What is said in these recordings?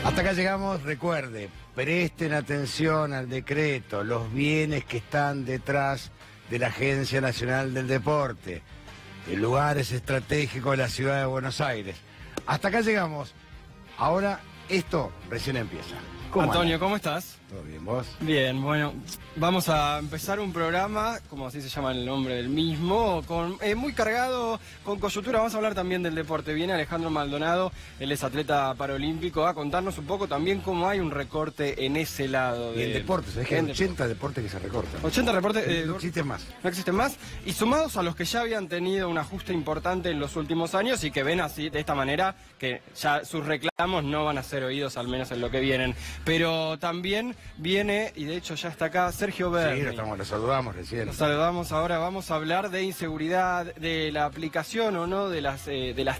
Hasta acá llegamos, recuerde, presten atención al decreto, los bienes que están detrás de la Agencia Nacional del Deporte, en lugares estratégicos de la ciudad de Buenos Aires. Hasta acá llegamos, ahora esto recién empieza. Antonio, anda? ¿cómo estás? ¿Todo bien, vos? Bien, bueno, vamos a empezar un programa, como así se llama el nombre del mismo, muy cargado con coyuntura. Vamos a hablar también del deporte. Viene Alejandro Maldonado, él es atleta paralímpico, a contarnos un poco también cómo hay un recorte en ese lado. Y en deportes, ¿sabés que hay 80 deportes que se recortan? 80 reportes. No existen más. No existen más. Y sumados a los que ya habían tenido un ajuste importante en los últimos años y que ven así, de esta manera, que ya sus reclamos no van a ser oídos, al menos en lo que vienen. Pero también viene, y de hecho ya está acá, Sergio Berni. Sí, lo saludamos recién. Lo saludamos ahora, vamos a hablar de inseguridad, de la aplicación o no de las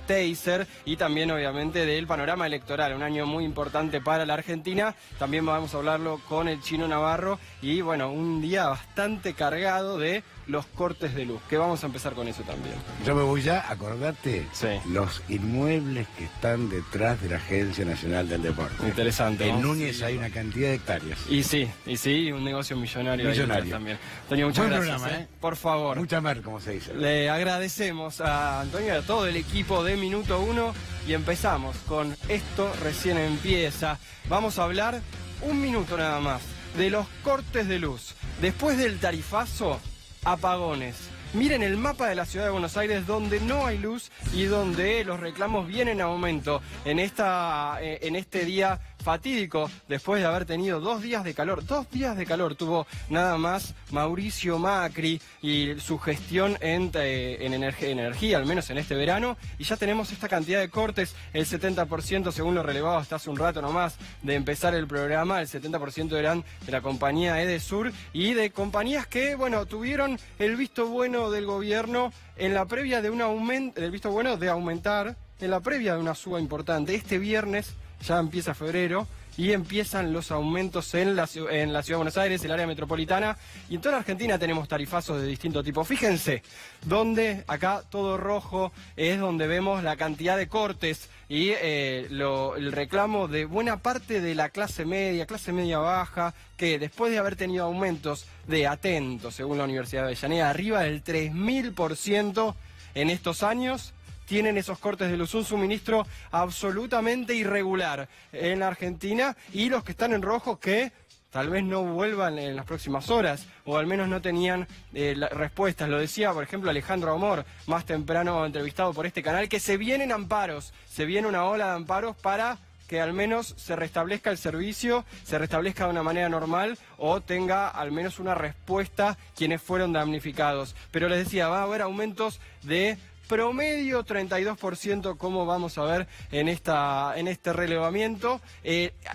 Taser y también obviamente del panorama electoral, un año muy importante para la Argentina. También vamos a hablarlo con el Chino Navarro y bueno, un día bastante cargado de los cortes de luz, que vamos a empezar con eso también. Yo me voy ya, acordate, sí, los inmuebles que están detrás de la Agencia Nacional del Deporte. Interesante. En Núñez hay una cantidad de hectáreas. Y sí, un negocio millonario. Millonario. También. Antonio, muchas Buen gracias. programa, Por favor. Mucha mer, como se dice. Le agradecemos a Antonio y a todo el equipo de Minuto 1 y empezamos con Esto Recién Empieza. Vamos a hablar un minuto nada más de los cortes de luz. Después del tarifazo, apagones. Miren el mapa de la ciudad de Buenos Aires donde no hay luz y donde los reclamos vienen en aumento en este día fatídico, después de haber tenido 2 días de calor. 2 días de calor tuvo nada más Mauricio Macri y su gestión en energía, al menos en este verano, y ya tenemos esta cantidad de cortes, el 70% según lo relevado hasta hace un rato nomás de empezar el programa, el 70% eran de la compañía Edesur y de compañías que, bueno, tuvieron el visto bueno del gobierno en la previa de un aumento, el visto bueno de aumentar, en la previa de una suba importante. Este viernes ya empieza febrero y empiezan los aumentos en la ciudad de Buenos Aires, el área metropolitana, y en toda la Argentina tenemos tarifazos de distinto tipo. Fíjense, donde acá todo rojo es donde vemos la cantidad de cortes y el reclamo de buena parte de la clase media baja, que después de haber tenido aumentos de, atentos, según la Universidad de Avellaneda, arriba del 3000% en estos años, tienen esos cortes de luz, un suministro absolutamente irregular en la Argentina, y los que están en rojo que tal vez no vuelvan en las próximas horas, o al menos no tenían respuestas. Lo decía, por ejemplo, Alejandro Amor, más temprano entrevistado por este canal, que se vienen amparos, se viene una ola de amparos para que al menos se restablezca el servicio, se restablezca de una manera normal o tenga al menos una respuesta quienes fueron damnificados. Pero les decía, va a haber aumentos de promedio 32%, como vamos a ver en este relevamiento,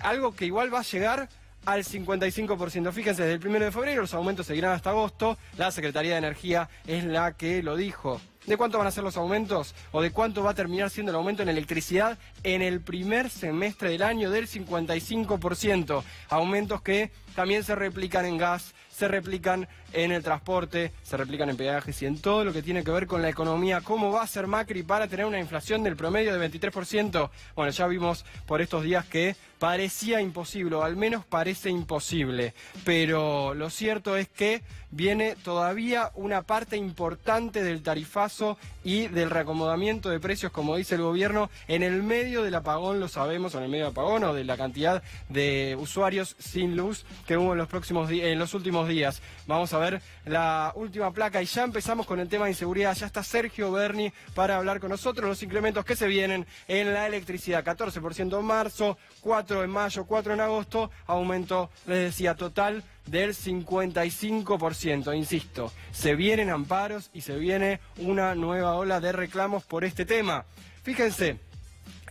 algo que igual va a llegar al 55%. Fíjense, desde el 1 de febrero los aumentos seguirán hasta agosto. La Secretaría de Energía es la que lo dijo. ¿De cuánto van a ser los aumentos? ¿O de cuánto va a terminar siendo el aumento en electricidad en el primer semestre del año? Del 55%. Aumentos que también se replican en gas, se replican en el transporte, se replican en peajes y en todo lo que tiene que ver con la economía. ¿Cómo va a ser Macri para tener una inflación del promedio de 23%? Bueno, ya vimos por estos días que parecía imposible, o al menos parece imposible. Pero lo cierto es que viene todavía una parte importante del tarifazo y del reacomodamiento de precios, como dice el gobierno, en el medio del apagón, lo sabemos, en el medio del apagón o de la cantidad de usuarios sin luz que hubo en los últimos días. Vamos a ver la última placa y ya empezamos con el tema de inseguridad. Ya está Sergio Berni para hablar con nosotros los incrementos que se vienen en la electricidad. 14% en marzo, 4% en mayo, 4% en agosto, aumento, les decía, total del 55%. Insisto, se vienen amparos y se viene una nueva ola de reclamos por este tema. Fíjense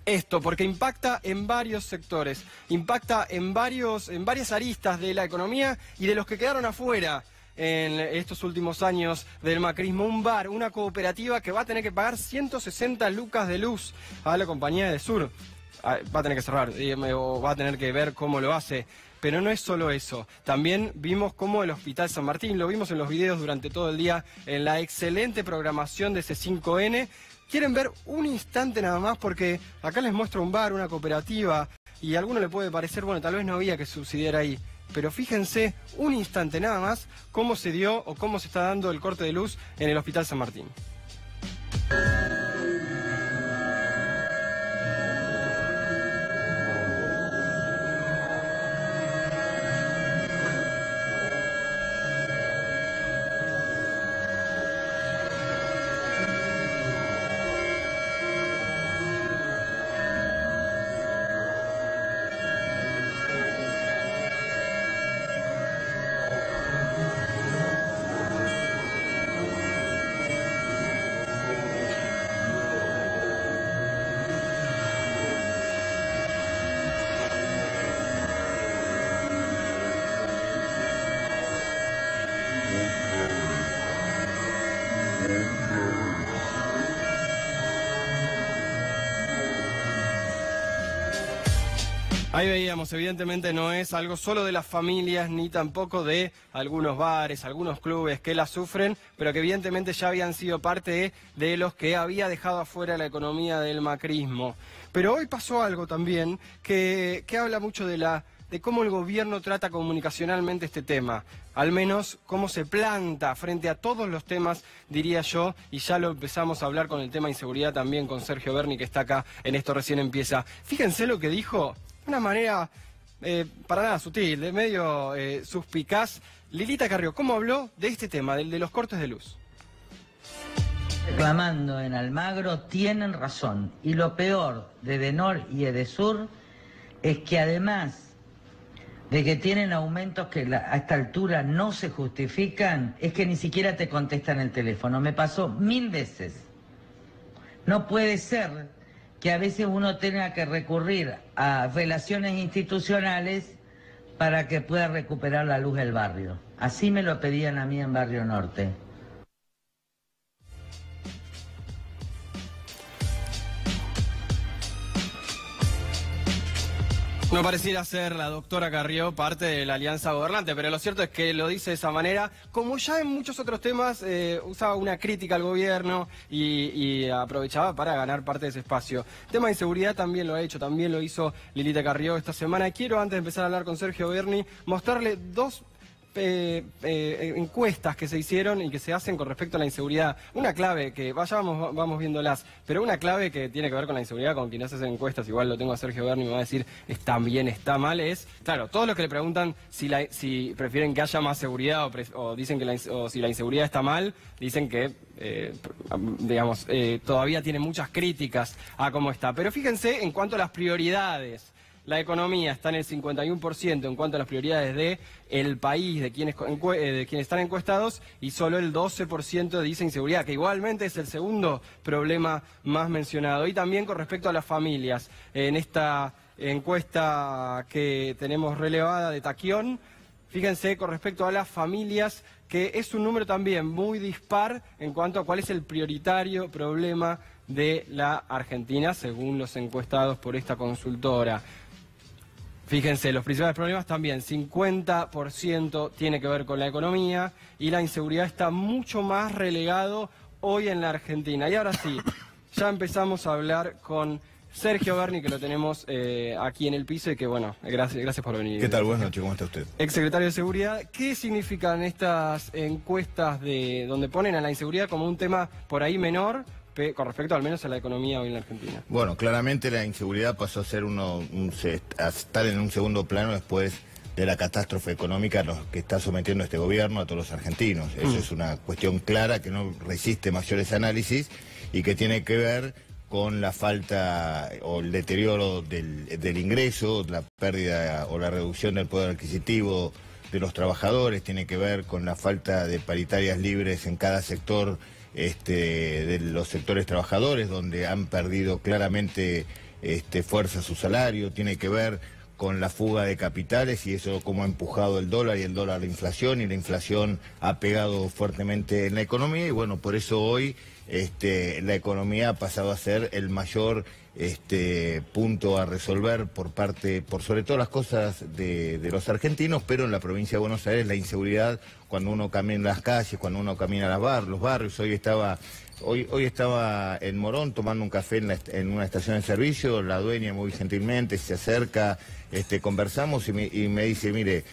esto, porque impacta en varios sectores, impacta en varias aristas de la economía y de los que quedaron afuera en estos últimos años del macrismo. Un bar, una cooperativa que va a tener que pagar 160 lucas de luz a la compañía Edesur. Va a tener que cerrar, o va a tener que ver cómo lo hace. Pero no es solo eso, también vimos cómo el Hospital San Martín, lo vimos en los videos durante todo el día, en la excelente programación de C5N, quieren ver un instante nada más, porque acá les muestro un bar, una cooperativa, y a alguno le puede parecer, bueno, tal vez no había que subsidiar ahí. Pero fíjense un instante nada más cómo se dio o cómo se está dando el corte de luz en el Hospital San Martín. Ahí veíamos, evidentemente no es algo solo de las familias, ni tampoco de algunos bares, algunos clubes que la sufren, pero que evidentemente ya habían sido parte de los que había dejado afuera la economía del macrismo. Pero hoy pasó algo también que habla mucho de cómo el gobierno trata comunicacionalmente este tema, al menos cómo se planta frente a todos los temas, diría yo, y ya lo empezamos a hablar con el tema inseguridad también con Sergio Berni, que está acá en Esto Recién Empieza. Fíjense lo que dijo. De una manera para nada sutil, de medio suspicaz, Lilita Carrió, ¿cómo habló de este tema, de los cortes de luz? Reclamando en Almagro tienen razón. Y lo peor de Edenor y Edesur es que además de que tienen aumentos que a esta altura no se justifican, es que ni siquiera te contestan el teléfono. Me pasó 1000 veces. No puede ser que a veces uno tenga que recurrir a relaciones institucionales para que pueda recuperar la luz del barrio. Así me lo pedían a mí en Barrio Norte. No pareciera ser la doctora Carrió parte de la alianza gobernante, pero lo cierto es que lo dice de esa manera, como ya en muchos otros temas usaba una crítica al gobierno y aprovechaba para ganar parte de ese espacio. Tema de inseguridad también lo ha hecho, también lo hizo Lilita Carrió esta semana. Quiero, antes de empezar a hablar con Sergio Berni, mostrarle dos encuestas que se hicieron y que se hacen con respecto a la inseguridad. Una clave que, vamos viéndolas, pero una clave que tiene que ver con la inseguridad, con quien hace encuestas, igual lo tengo a Sergio Berni, me va a decir, está bien, está mal, es, claro, todos los que le preguntan si prefieren que haya más seguridad o dicen que si la inseguridad está mal, dicen que, todavía tiene muchas críticas a cómo está. Pero fíjense en cuanto a las prioridades. La economía está en el 51% en cuanto a las prioridades del país, de quienes están encuestados, y solo el 12% dice inseguridad, que igualmente es el segundo problema más mencionado. Y también con respecto a las familias, en esta encuesta que tenemos relevada de Taquión, fíjense con respecto a las familias, que es un número también muy dispar en cuanto a cuál es el prioritario problema de la Argentina, según los encuestados por esta consultora. Fíjense, los principales problemas también, 50% tiene que ver con la economía y la inseguridad está mucho más relegado hoy en la Argentina. Y ahora sí, ya empezamos a hablar con Sergio Berni, que lo tenemos aquí en el piso y que, bueno, gracias por venir. ¿Qué tal? Buenas noches, ¿cómo está usted? Exsecretario de Seguridad, ¿qué significan estas encuestas donde ponen a la inseguridad como un tema por ahí menor, con respecto al menos a la economía hoy en la Argentina? Bueno, claramente la inseguridad pasó a ser a estar en un segundo plano después de la catástrofe económica que está sometiendo este gobierno a todos los argentinos. Eso es una cuestión clara que no resiste mayores análisis y que tiene que ver con la falta o el deterioro del ingreso, la pérdida o la reducción del poder adquisitivo de los trabajadores, tiene que ver con la falta de paritarias libres en cada sector de los sectores trabajadores, donde han perdido claramente fuerza su salario, tiene que ver con la fuga de capitales y eso cómo ha empujado el dólar y la inflación, y la inflación ha pegado fuertemente en la economía, y bueno, por eso hoy la economía ha pasado a ser el mayor punto a resolver por sobre todas las cosas de los argentinos, pero en la provincia de Buenos Aires la inseguridad, cuando uno camina en las calles, cuando uno camina los barrios. Hoy estaba Hoy estaba en Morón tomando un café en una estación de servicio, la dueña muy gentilmente se acerca, conversamos y me dice, mire,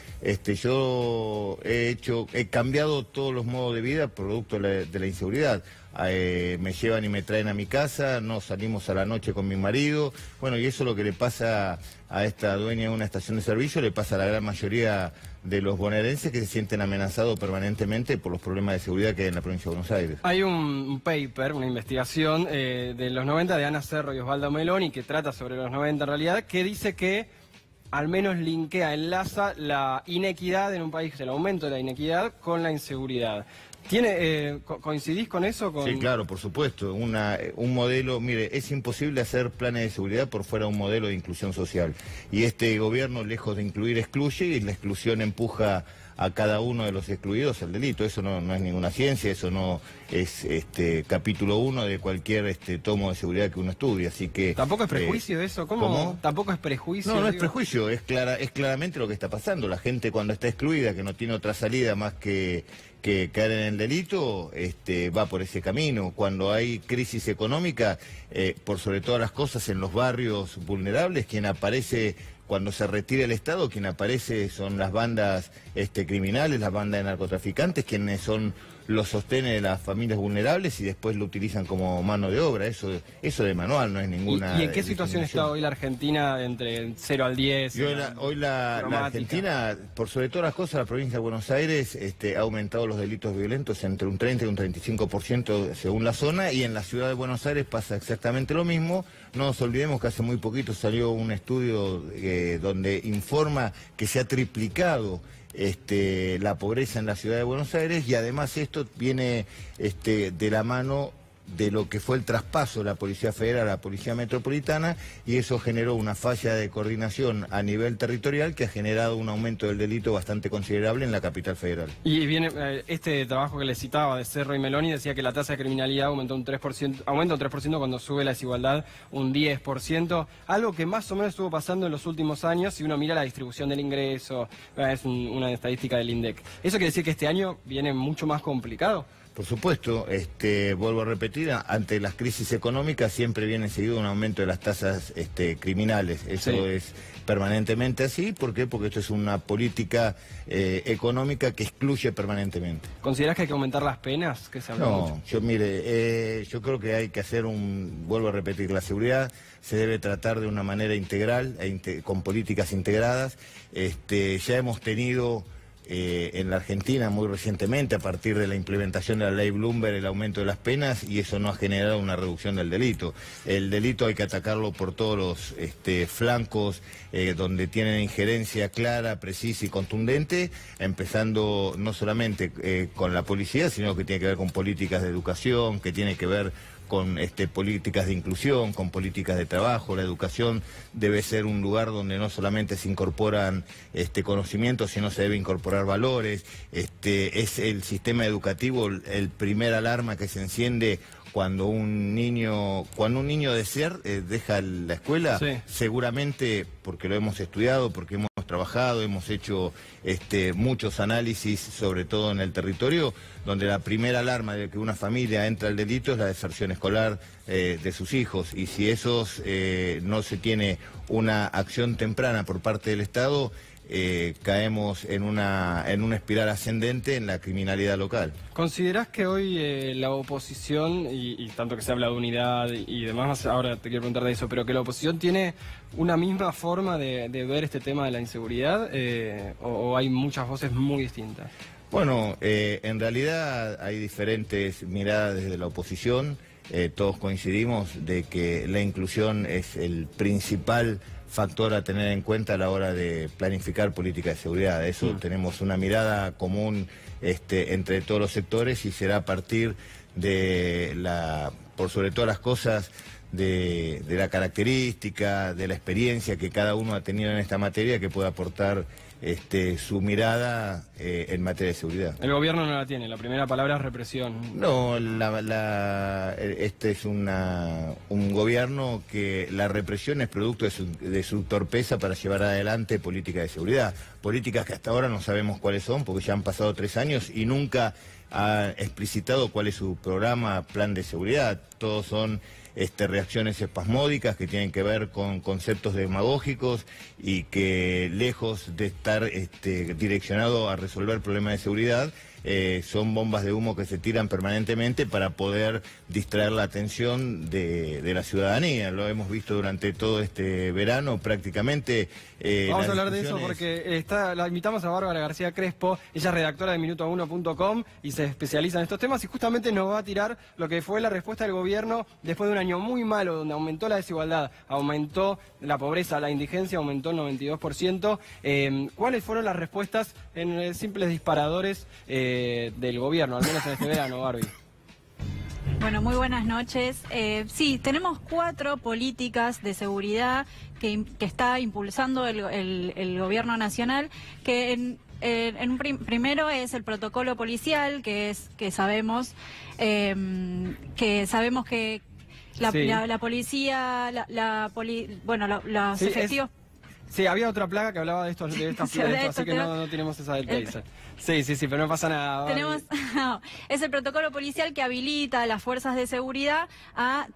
yo he cambiado todos los modos de vida producto de la inseguridad. Me llevan y me traen a mi casa, no salimos a la noche con mi marido. Bueno, y eso es lo que le pasa a esta dueña de una estación de servicio, le pasa a la gran mayoría de los bonaerenses que se sienten amenazados permanentemente por los problemas de seguridad que hay en la provincia de Buenos Aires. Hay un paper, una investigación de los 90 de Ana Cerro y Osvaldo Meloni, que trata sobre los 90 en realidad, que dice que al menos enlaza la inequidad en un país, el aumento de la inequidad con la inseguridad. ¿Coincidís con eso? Sí, claro, por supuesto. Un modelo, mire, es imposible hacer planes de seguridad por fuera de un modelo de inclusión social. Y este gobierno, lejos de incluir, excluye, y la exclusión empuja a cada uno de los excluidos al delito. Eso no es ninguna ciencia, eso no es capítulo 1 de cualquier tomo de seguridad que uno estudie, así que... ¿Tampoco es prejuicio eso? ¿Cómo? ¿Tampoco es prejuicio? No, no es prejuicio, es claramente lo que está pasando. La gente cuando está excluida, que no tiene otra salida más que caer en el delito, va por ese camino. Cuando hay crisis económica, por sobre todas las cosas en los barrios vulnerables, quien aparece... Cuando se retira el Estado, quien aparece son las bandas criminales, las bandas de narcotraficantes, quienes son los sostenes de las familias vulnerables y después lo utilizan como mano de obra. Eso de manual, no es ninguna... ¿Y en qué situación está hoy la Argentina entre 0 al 10? Hoy la Argentina, por sobre todas las cosas, la provincia de Buenos Aires ha aumentado los delitos violentos entre un 30 y un 35% según la zona, y en la ciudad de Buenos Aires pasa exactamente lo mismo. No nos olvidemos que hace muy poquito salió un estudio donde informa que se ha triplicado la pobreza en la ciudad de Buenos Aires, y además esto viene de la mano de lo que fue el traspaso de la Policía Federal a la Policía Metropolitana, y eso generó una falla de coordinación a nivel territorial que ha generado un aumento del delito bastante considerable en la capital federal. Y viene este trabajo que le citaba de Cerro y Meloni, decía que la tasa de criminalidad aumenta un 3% cuando sube la desigualdad un 10%, algo que más o menos estuvo pasando en los últimos años si uno mira la distribución del ingreso, es una estadística del INDEC. ¿Eso quiere decir que este año viene mucho más complicado? Por supuesto, vuelvo a repetir, ante las crisis económicas siempre viene seguido un aumento de las tasas criminales. Eso sí. Es permanentemente así. ¿Por qué? Porque esto es una política económica que excluye permanentemente. ¿Considerás que hay que aumentar las penas? Que se habla mucho. Yo creo que hay que hacer vuelvo a repetir, la seguridad se debe tratar de una manera integral, con políticas integradas. Ya hemos tenido... en la Argentina muy recientemente, a partir de la implementación de la ley Bloomberg, el aumento de las penas, y eso no ha generado una reducción del delito. El delito hay que atacarlo por todos los flancos donde tienen injerencia clara, precisa y contundente, empezando no solamente con la policía, sino que tiene que ver con políticas de educación, que tiene que ver con políticas de inclusión, con políticas de trabajo. La educación debe ser un lugar donde no solamente se incorporan conocimientos, sino se debe incorporar valores. Es el sistema educativo el primer alarma que se enciende cuando un niño deja la escuela. Sí. Seguramente, porque lo hemos estudiado, porque hemos trabajado, hemos hecho muchos análisis, sobre todo en el territorio, donde la primera alarma de que una familia entra al delito es la deserción escolar de sus hijos, y si no se tiene una acción temprana por parte del Estado, caemos en una espiral ascendente en la criminalidad local. ¿Considerás que hoy la oposición, y tanto que se habla de unidad y demás, ahora te quiero preguntar de eso, pero que la oposición tiene una misma forma de ver este tema de la inseguridad, o hay muchas voces muy distintas? Bueno, en realidad hay diferentes miradas desde la oposición. Todos coincidimos de que la inclusión es el principal factor a tener en cuenta a la hora de planificar política de seguridad. Eso tenemos una mirada común entre todos los sectores, y será a partir de por sobre todas las cosas, de la característica, de la experiencia que cada uno ha tenido en esta materia, que pueda aportar su mirada en materia de seguridad. El gobierno no la tiene, la primera palabra es represión. No, este es un gobierno que la represión es producto de su torpeza para llevar adelante políticas de seguridad. Políticas que hasta ahora no sabemos cuáles son, porque ya han pasado 3 años y nunca ha explicitado cuál es su programa, plan de seguridad. Todos son reacciones espasmódicas que tienen que ver con conceptos demagógicos y que, lejos de estar direccionado a resolver problemas de seguridad, son bombas de humo que se tiran permanentemente para poder distraer la atención de la ciudadanía. Lo hemos visto durante todo este verano prácticamente. Vamos a hablar de eso porque la invitamos a Bárbara García Crespo. Ella es redactora de minuto1.com y se especializa en estos temas, y justamente nos va a tirar lo que fue la respuesta del gobierno después de un año muy malo, donde aumentó la desigualdad, aumentó la pobreza, la indigencia aumentó el 92%. ¿Cuáles fueron las respuestas en simples disparadores del gobierno, al menos en este verano, Barbie? Bueno, muy buenas noches. Sí, tenemos 4 políticas de seguridad que está impulsando el gobierno nacional, que primero es el protocolo policial, que sabemos que la policía, los efectivos... Sí, había otra plaga que hablaba de esta plaga, así que no tenemos esa del taser. Sí, pero no pasa nada. Es el protocolo policial que habilita a las fuerzas de seguridad a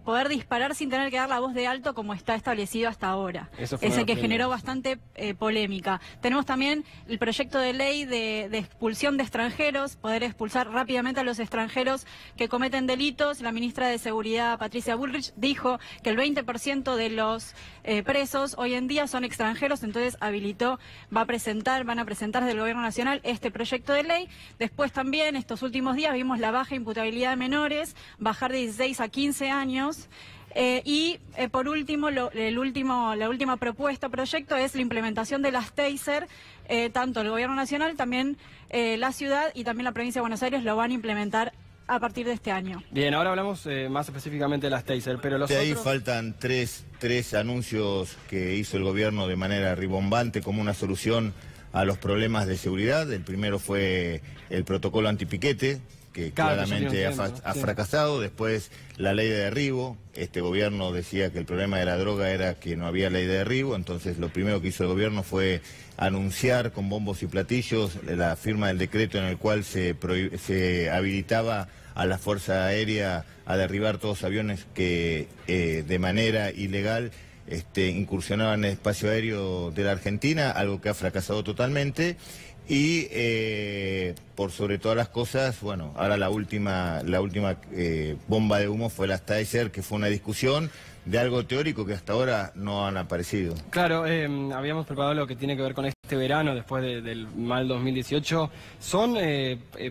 poder disparar sin tener que dar la voz de alto, como está establecido hasta ahora. Es el que generó bastante polémica. Tenemos también el proyecto de ley de expulsión de extranjeros, poder expulsar rápidamente a los extranjeros que cometen delitos. La ministra de Seguridad, Patricia Bullrich, dijo que el 20% de los presos hoy en día son extranjeros, entonces van a presentar desde el Gobierno Nacional este proyecto de ley. Después también, estos últimos días, vimos la baja imputabilidad de menores, bajar de 16 a 15 años. Por último, la última proyecto es la implementación de las taser. Tanto el Gobierno Nacional, también la ciudad y también la provincia de Buenos Aires lo van a implementar a partir de este año. Bien, ahora hablamos más específicamente de las taser, pero los de ahí faltan tres anuncios que hizo el gobierno de manera ribombante como una solución a los problemas de seguridad. El primero fue el protocolo antipiquete, que claramente ha fracasado. Después la ley de derribo. Este gobierno decía que el problema de la droga era que no había ley de derribo, entonces lo primero que hizo el gobierno fue anunciar con bombos y platillos la firma del decreto en el cual se habilitaba a la Fuerza Aérea a derribar todos los aviones que de manera ilegal incursionaban en el espacio aéreo de la Argentina, algo que ha fracasado totalmente. Y por sobre todas las cosas, bueno, ahora la última bomba de humo fue las taser, que fue una discusión de algo teórico que hasta ahora no han aparecido. Claro, habíamos preparado lo que tiene que ver con este verano, después del mal 2018. ¿Son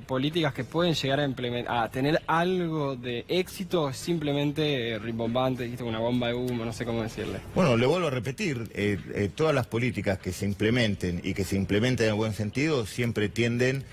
políticas que pueden llegar a tener algo de éxito? Simplemente rimbombante, dijiste, una bomba de humo, no sé cómo decirle. Bueno, le vuelvo a repetir, todas las políticas que se implementen y que se implementen en buen sentido siempre tienden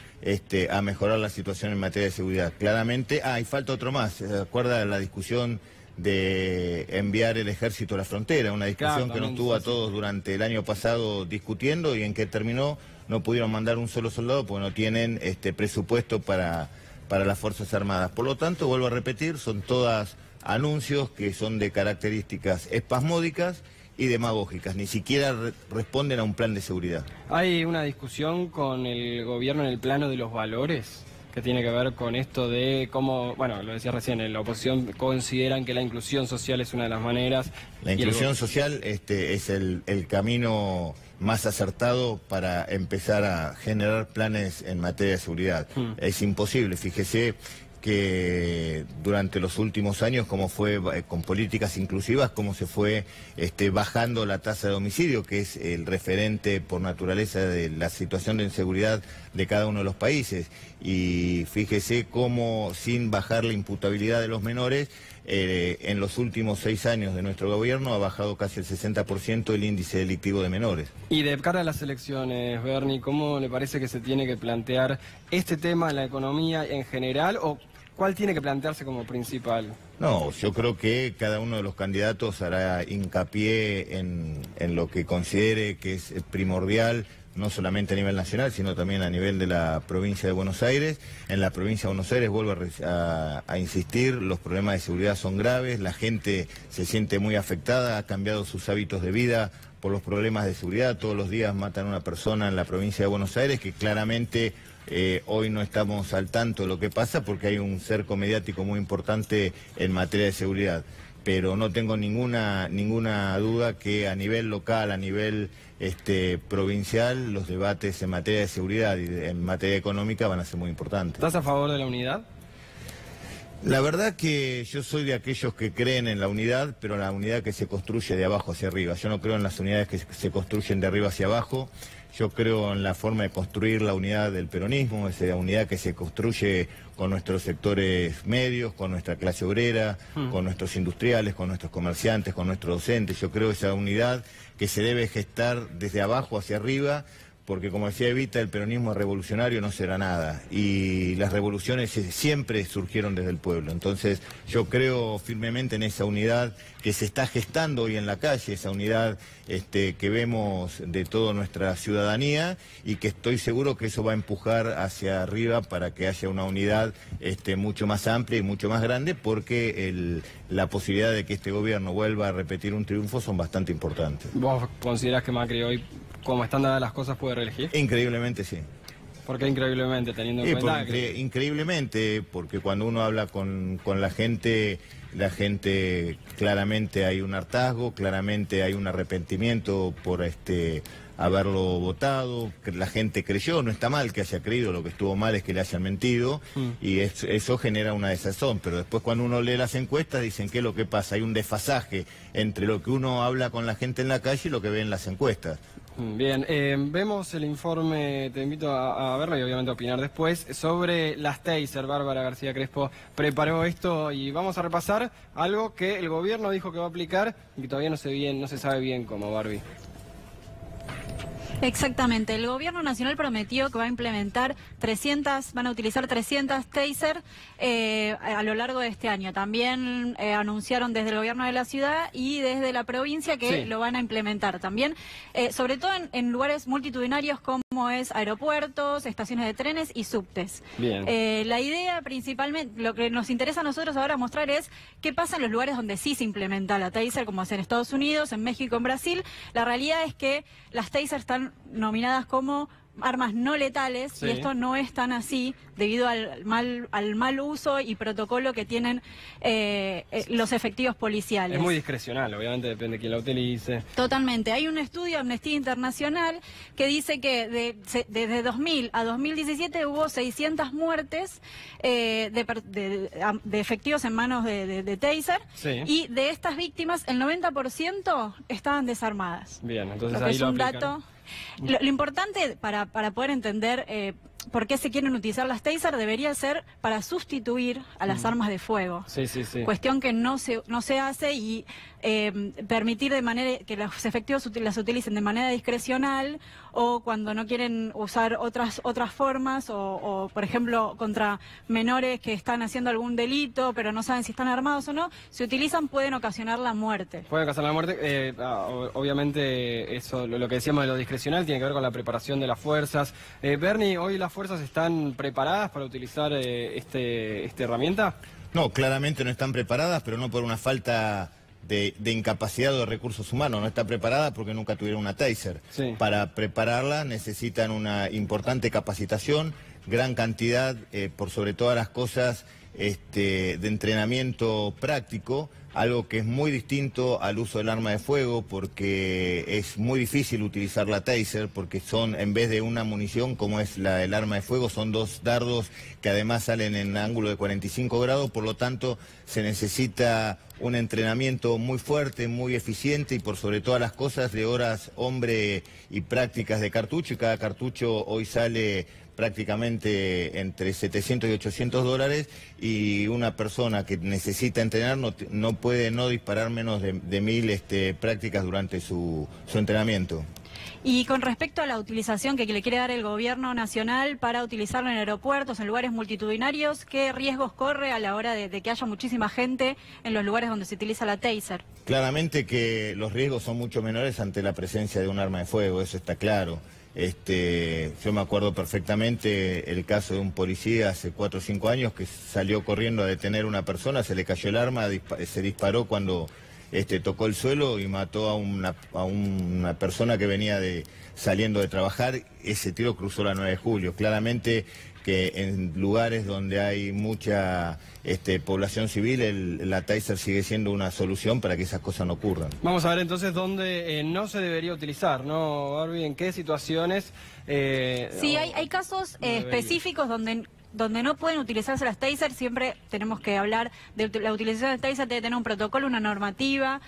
a mejorar la situación en materia de seguridad. Claramente, y falta otro más. ¿Se acuerda la discusión de enviar el ejército a la frontera? Una discusión que nos tuvo a todos durante el año pasado discutiendo y en que terminó, no pudieron mandar un solo soldado porque no tienen presupuesto para las Fuerzas Armadas. Por lo tanto, vuelvo a repetir, son todas anuncios que son de características espasmódicas y demagógicas, ni siquiera responden a un plan de seguridad. ¿Hay una discusión con el gobierno en el plano de los valores, que tiene que ver con esto de cómo, bueno, lo decía recién, en la oposición consideran que la inclusión social es una de las maneras? La inclusión social es el camino más acertado para empezar a generar planes en materia de seguridad. Es imposible, fíjese que durante los últimos años, como fue con políticas inclusivas, cómo se fue bajando la tasa de homicidio, que es el referente por naturaleza de la situación de inseguridad de cada uno de los países. Y fíjese cómo, sin bajar la imputabilidad de los menores, en los últimos 6 años de nuestro gobierno ha bajado casi el 60% el índice delictivo de menores. Y de cara a las elecciones, Bernie, ¿cómo le parece que se tiene que plantear este tema en la economía en general, o cuál tiene que plantearse como principal? No, yo creo que cada uno de los candidatos hará hincapié en lo que considere que es primordial, no solamente a nivel nacional, sino también a nivel de la provincia de Buenos Aires. En la provincia de Buenos Aires, vuelvo a insistir, los problemas de seguridad son graves, la gente se siente muy afectada, ha cambiado sus hábitos de vida por los problemas de seguridad. Todos los días matan a una persona en la provincia de Buenos Aires, que claramente hoy no estamos al tanto de lo que pasa porque hay un cerco mediático muy importante en materia de seguridad. Pero no tengo ninguna duda que a nivel local, a nivel provincial, los debates en materia de seguridad y en materia económica van a ser muy importantes. ¿Estás a favor de la unidad? La verdad que yo soy de aquellos que creen en la unidad, pero la unidad que se construye de abajo hacia arriba. Yo no creo en las unidades que se construyen de arriba hacia abajo. Yo creo en la forma de construir la unidad del peronismo, esa unidad que se construye con nuestros sectores medios, con nuestra clase obrera, con nuestros industriales, con nuestros comerciantes, con nuestros docentes. Yo creo esa unidad que se debe gestar desde abajo hacia arriba, porque como decía Evita, el peronismo revolucionario no será nada, y las revoluciones siempre surgieron desde el pueblo. Entonces yo creo firmemente en esa unidad que se está gestando hoy en la calle, esa unidad que vemos de toda nuestra ciudadanía, y que estoy seguro que eso va a empujar hacia arriba para que haya una unidad mucho más amplia y mucho más grande, porque la posibilidad de que este gobierno vuelva a repetir un triunfo son bastante importantes. ¿Vos considerás que Macri hoy, como están dadas las cosas, puede reelegir? Increíblemente sí. ¿Por qué increíblemente, teniendo en cuenta que... Increíblemente, porque cuando uno habla con la gente claramente hay un hartazgo, claramente hay un arrepentimiento por haberlo votado, la gente creyó, no está mal que haya creído, lo que estuvo mal es que le hayan mentido, y eso genera una desazón, pero después cuando uno lee las encuestas dicen que lo que pasa, hay un desfasaje entre lo que uno habla con la gente en la calle y lo que ve en las encuestas. Bien, vemos el informe, te invito a verlo y obviamente a opinar después, sobre las Taser. Bárbara García Crespo preparó esto y vamos a repasar algo que el gobierno dijo que va a aplicar y que todavía no se sabe bien cómo, Barbie. Exactamente, el gobierno nacional prometió que va a implementar van a utilizar 300 Taser a lo largo de este año. También anunciaron desde el gobierno de la ciudad y desde la provincia que lo van a implementar también, sobre todo en lugares multitudinarios como es aeropuertos, estaciones de trenes y subtes. Bien. La idea principalmente, lo que nos interesa a nosotros ahora mostrar es qué pasa en los lugares donde sí se implementa la Taser, como es en Estados Unidos, en México, en Brasil. La realidad es que las Taser están nominadas como armas no letales, y esto no es tan así debido al mal uso y protocolo que tienen los efectivos policiales. Es muy discrecional, obviamente depende de quién la utilice. Totalmente. Hay un estudio de Amnistía Internacional que dice que desde 2000 a 2017 hubo 600 muertes de efectivos en manos de Taser, y de estas víctimas el 90% estaban desarmadas. Bien, entonces lo que ahí es un dato. Lo importante para poder entender por qué se quieren utilizar las Taser debería ser para sustituir a las armas de fuego. Sí. Cuestión que no se hace, y permitir de manera que los efectivos las utilicen de manera discrecional, o cuando no quieren usar otras formas, o por ejemplo contra menores que están haciendo algún delito pero no saben si están armados o no, se utilizan, pueden ocasionar la muerte. Pueden ocasionar la muerte. Obviamente eso, lo que decíamos de lo discrecional tiene que ver con la preparación de las fuerzas. Bernie, ¿hoy las fuerzas están preparadas para utilizar esta herramienta? No, claramente no están preparadas, pero no por una falta de incapacidad o de recursos humanos. No está preparada porque nunca tuvieron una Taser. Para prepararla necesitan una importante capacitación, gran cantidad, por sobre todas las cosas, de entrenamiento práctico, algo que es muy distinto al uso del arma de fuego, porque es muy difícil utilizar la Taser, porque en vez de una munición como es el arma de fuego, son dos dardos que además salen en ángulo de 45 grados, por lo tanto se necesita un entrenamiento muy fuerte, muy eficiente, y por sobre todas las cosas de horas hombre y prácticas de cartucho, y cada cartucho hoy sale prácticamente entre 700 y 800 dólares, y una persona que necesita entrenar no puede no disparar menos de 1000 prácticas durante su entrenamiento. Y con respecto a la utilización que le quiere dar el gobierno nacional para utilizarlo en aeropuertos, en lugares multitudinarios, ¿qué riesgos corre a la hora de que haya muchísima gente en los lugares donde se utiliza la Taser? Claramente que los riesgos son mucho menores ante la presencia de un arma de fuego, eso está claro. Yo me acuerdo perfectamente el caso de un policía hace 4 o 5 años que salió corriendo a detener a una persona, se le cayó el arma, se disparó cuando tocó el suelo y mató a una persona que venía saliendo de trabajar. Ese tiro cruzó la 9 de julio. Claramente que en lugares donde hay mucha población civil, la taser sigue siendo una solución para que esas cosas no ocurran. Vamos a ver entonces dónde no se debería utilizar, ¿no, Barbie? ¿En qué situaciones? Sí, hay casos específicos donde no pueden utilizarse las taser. Siempre tenemos que hablar de la utilización de taser, debe tener un protocolo, una normativa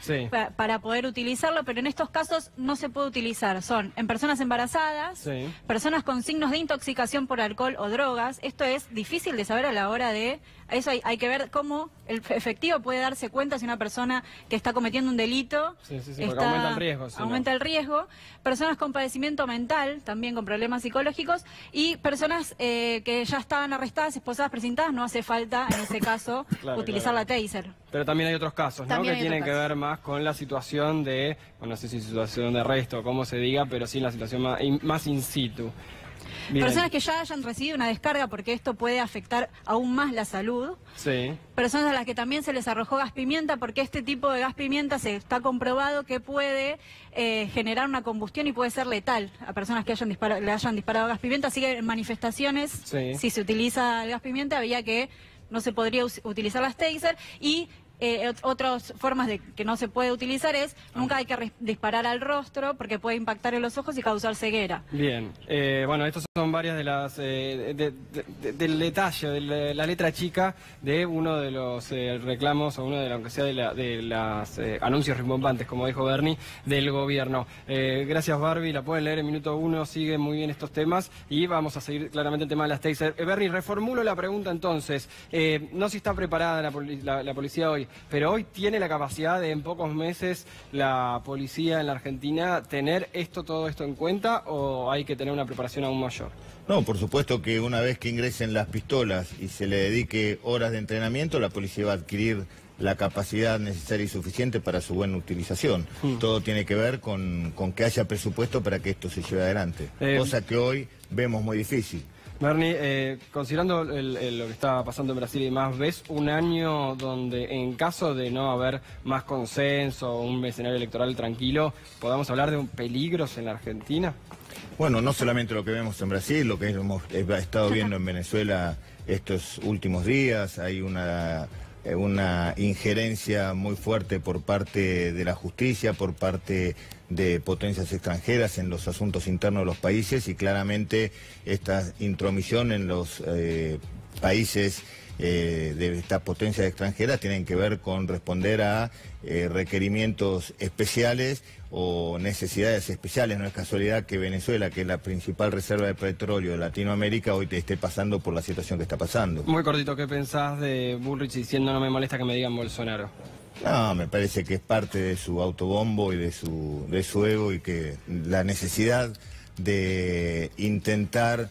para poder utilizarlo, pero en estos casos no se puede utilizar. Son en personas embarazadas, personas con signos de intoxicación por alcohol o drogas. Esto es difícil de saber a la hora de... Eso hay que ver cómo el efectivo puede darse cuenta si una persona que está cometiendo un delito porque aumenta el riesgo. Aumenta el riesgo. Personas con padecimiento mental, también con problemas psicológicos, y personas que ya estaban arrestadas, esposadas, precintadas. No hace falta, en ese caso, utilizar la taser. Pero también hay otros casos, ¿no? Que tienen que ver más con la situación de, bueno, no sé si situación de arresto o cómo se diga, pero sí la situación más in situ. Bien. Personas que ya hayan recibido una descarga, porque esto puede afectar aún más la salud. Sí. Personas a las que también se les arrojó gas pimienta, porque este tipo de gas pimienta se está comprobado que puede generar una combustión y puede ser letal a personas que le hayan disparado gas pimienta. Así que en manifestaciones, si se utiliza el gas pimienta, había que no se podría utilizar las taser. Y otras formas de que no se puede utilizar es, nunca hay que disparar al rostro porque puede impactar en los ojos y causar ceguera. Bien, bueno, estos son varias de las del detalle, de la letra chica de uno de los reclamos, o uno de aunque sea de las anuncios rimbombantes, como dijo Bernie, del gobierno. Gracias, Barbie, la pueden leer en Minuto 1, sigue muy bien estos temas y vamos a seguir claramente el tema de las taser. Bernie, reformulo la pregunta entonces, no si está preparada la policía hoy, pero hoy tiene la capacidad de en pocos meses la policía en la Argentina tener todo esto en cuenta, o hay que tener una preparación aún mayor? No, por supuesto que una vez que ingresen las pistolas y se le dedique horas de entrenamiento, la policía va a adquirir la capacidad necesaria y suficiente para su buena utilización. Todo tiene que ver con que haya presupuesto para que esto se lleve adelante, cosa que hoy vemos muy difícil. Bernie, considerando lo que está pasando en Brasil y demás, ¿ves un año donde en caso de no haber más consenso o un escenario electoral tranquilo, podamos hablar de peligros en la Argentina? Bueno, no solamente lo que vemos en Brasil, lo que hemos estado viendo en Venezuela estos últimos días, hay una injerencia muy fuerte por parte de la justicia, por parte de potencias extranjeras en los asuntos internos de los países, y claramente esta intromisión en los países de estas potencias extranjeras tienen que ver con responder a requerimientos especiales o necesidades especiales. No es casualidad que Venezuela, que es la principal reserva de petróleo de Latinoamérica, hoy te esté pasando por la situación que está pasando. Muy cortito, ¿qué pensás de Bullrich diciendo no me molesta que me digan Bolsonaro? No, me parece que es parte de su autobombo y de su ego, y que la necesidad de intentar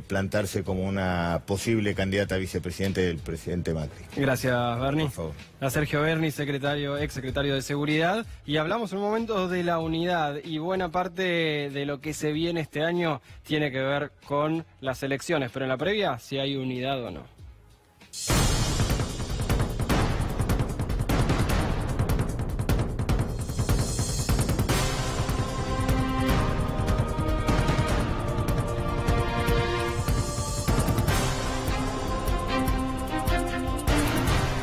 plantarse como una posible candidata a vicepresidente del presidente Macri. Gracias, Bernie. Por favor. A Sergio Berni, ex secretario de Seguridad, y hablamos un momento de la unidad, y buena parte de lo que se viene este año tiene que ver con las elecciones, pero en la previa, si hay unidad o no.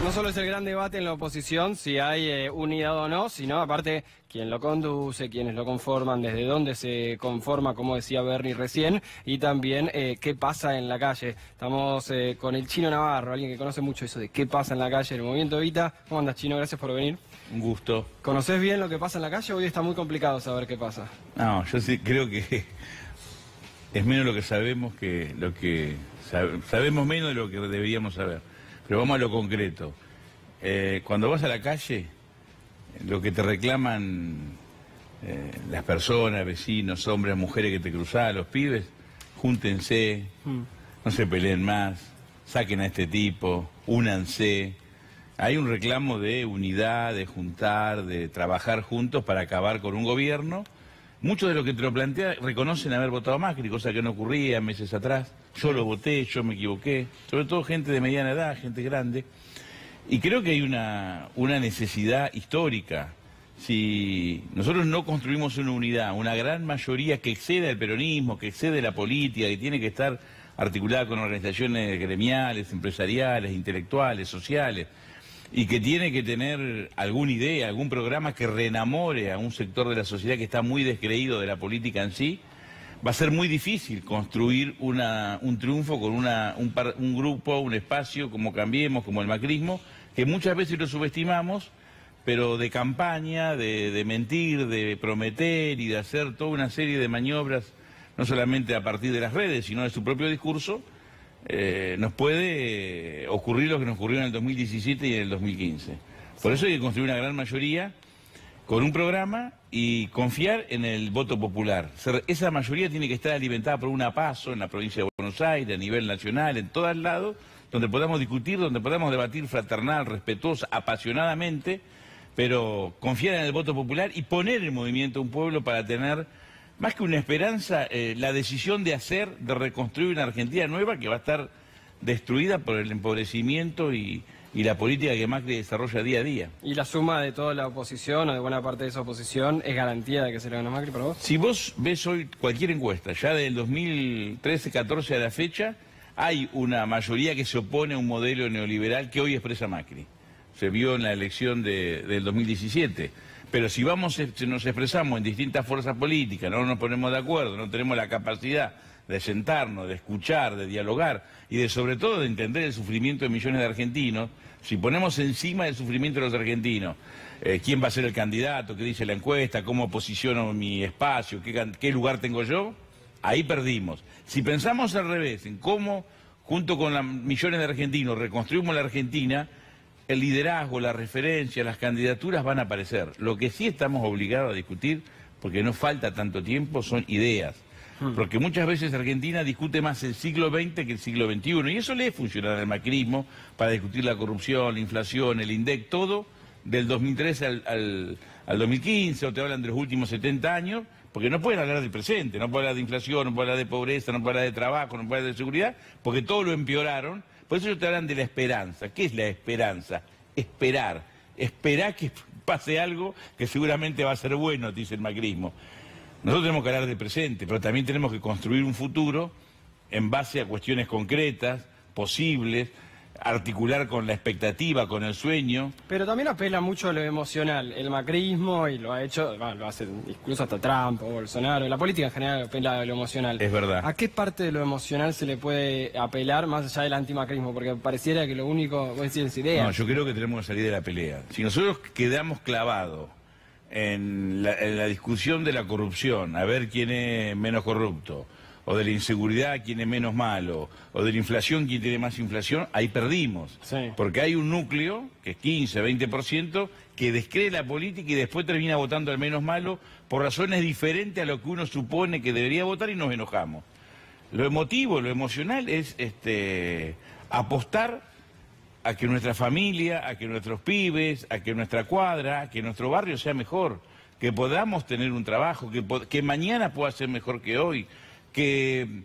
No solo es el gran debate en la oposición si hay unidad o no, sino aparte quién lo conduce, quiénes lo conforman, desde dónde se conforma, como decía Bernie recién, y también qué pasa en la calle. Estamos con el Chino Navarro, alguien que conoce mucho eso de qué pasa en la calle, el movimiento Evita. ¿Cómo andas, Chino? Gracias por venir. Un gusto. ¿Conocés bien lo que pasa en la calle? Hoy está muy complicado saber qué pasa. No, yo sí creo que es menos lo que sabemos que lo que sabemos menos de lo que deberíamos saber. Pero vamos a lo concreto. Cuando vas a la calle, lo que te reclaman las personas, vecinos, hombres, mujeres que te cruzan, los pibes, júntense, no se peleen más, saquen a este tipo, únanse. Hay un reclamo de unidad, de juntar, de trabajar juntos para acabar con un gobierno. Muchos de los que te lo plantean reconocen haber votado a Macri, cosa que no ocurría meses atrás. Yo lo voté, yo me equivoqué. Sobre todo gente de mediana edad, gente grande. Y creo que hay una necesidad histórica. Si nosotros no construimos una unidad, una gran mayoría que exceda el peronismo, que excede la política, que tiene que estar articulada con organizaciones gremiales, empresariales, intelectuales, sociales, y que tiene que tener alguna idea, algún programa que reenamore a un sector de la sociedad que está muy descreído de la política en sí, va a ser muy difícil construir un triunfo con un grupo, un espacio como Cambiemos, como el macrismo, que muchas veces lo subestimamos, pero de campaña, de mentir, de prometer y de hacer toda una serie de maniobras, no solamente a partir de las redes, sino de su propio discurso, nos puede ocurrir lo que nos ocurrió en el 2017 y en el 2015. Por eso hay que construir una gran mayoría con un programa y confiar en el voto popular. Esa mayoría tiene que estar alimentada por una PASO en la provincia de Buenos Aires, a nivel nacional, en todos lados, donde podamos discutir, donde podamos debatir fraternal, respetuosa, apasionadamente, pero confiar en el voto popular y poner en movimiento un pueblo para tener, más que una esperanza, la decisión de reconstruir una Argentina nueva que va a estar destruida por el empobrecimiento y la política que Macri desarrolla día a día. ¿Y la suma de toda la oposición o de buena parte de esa oposición es garantía de que se le gana Macri para vos? Si vos ves hoy cualquier encuesta, ya del 2013-14 a la fecha, hay una mayoría que se opone a un modelo neoliberal que hoy expresa Macri. Se vio en la elección del 2017. Pero si nos expresamos en distintas fuerzas políticas, no nos ponemos de acuerdo, no tenemos la capacidad de sentarnos, de escuchar, de dialogar y sobre todo de entender el sufrimiento de millones de argentinos, si ponemos encima del sufrimiento de los argentinos, quién va a ser el candidato, qué dice la encuesta, cómo posiciono mi espacio, qué lugar tengo yo, ahí perdimos. Si pensamos al revés, en cómo, junto con los millones de argentinos, reconstruimos la Argentina, el liderazgo, la referencia, las candidaturas van a aparecer. Lo que sí estamos obligados a discutir, porque no falta tanto tiempo, son ideas. Porque muchas veces Argentina discute más el siglo XX que el siglo XXI, y eso le funciona al macrismo para discutir la corrupción, la inflación, el INDEC, todo del 2013 al 2015, o te hablan de los últimos 70 años, porque no pueden hablar del presente, no pueden hablar de inflación, no pueden hablar de pobreza, no pueden hablar de trabajo, no pueden hablar de seguridad, porque todo lo empeoraron. Por eso ellos te hablan de la esperanza. ¿Qué es la esperanza? Esperar. Esperar que pase algo que seguramente va a ser bueno, dice el macrismo. Nosotros tenemos que hablar del presente, pero también tenemos que construir un futuro en base a cuestiones concretas, posibles, articular con la expectativa, con el sueño. Pero también apela mucho a lo emocional, el macrismo, y lo ha hecho, bueno, lo hace incluso hasta Trump o Bolsonaro, la política en general apela a lo emocional. Es verdad. ¿A qué parte de lo emocional se le puede apelar más allá del antimacrismo? Porque pareciera que lo único, vos decís, es idea. No, yo creo que tenemos que salir de la pelea. Si nosotros quedamos clavados en la discusión de la corrupción, a ver quién es menos corrupto, o de la inseguridad quién es menos malo, o de la inflación quién tiene más inflación, ahí perdimos. Sí. Porque hay un núcleo, que es 15, 20%, que descree la política y después termina votando al menos malo por razones diferentes a lo que uno supone que debería votar y nos enojamos. Lo emotivo, lo emocional es apostar a que nuestra familia, a que nuestros pibes, a que nuestra cuadra, a que nuestro barrio sea mejor, que podamos tener un trabajo, que mañana pueda ser mejor que hoy, que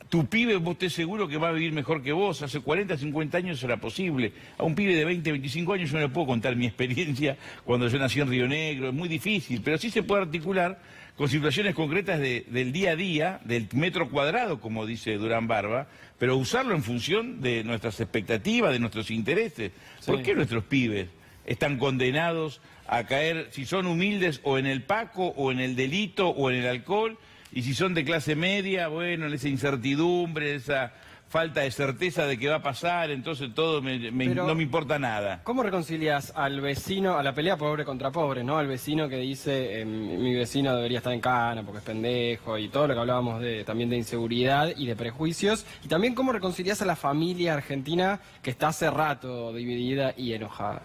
tu pibe vos estés seguro que va a vivir mejor que vos. Hace 40, 50 años era posible. A un pibe de 20, 25 años yo no le puedo contar mi experiencia cuando yo nací en Río Negro, es muy difícil, pero sí se puede articular con situaciones concretas del día a día, del metro cuadrado, como dice Durán Barba, pero usarlo en función de nuestras expectativas, de nuestros intereses. Sí. ¿Por qué nuestros pibes están condenados a caer, si son humildes, o en el paco, o en el delito, o en el alcohol? Y si son de clase media, bueno, en esa incertidumbre, esa falta de certeza de qué va a pasar, entonces todo no me importa nada. ¿Cómo reconcilias al vecino, a la pelea pobre contra pobre, ¿no? Al vecino que dice, mi vecino debería estar en cana porque es pendejo, y todo lo que hablábamos también de inseguridad y de prejuicios? Y también cómo reconcilias a la familia argentina que está hace rato dividida y enojada.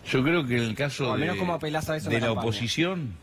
Yo creo que en el caso al menos cómo apelás a eso de la oposición,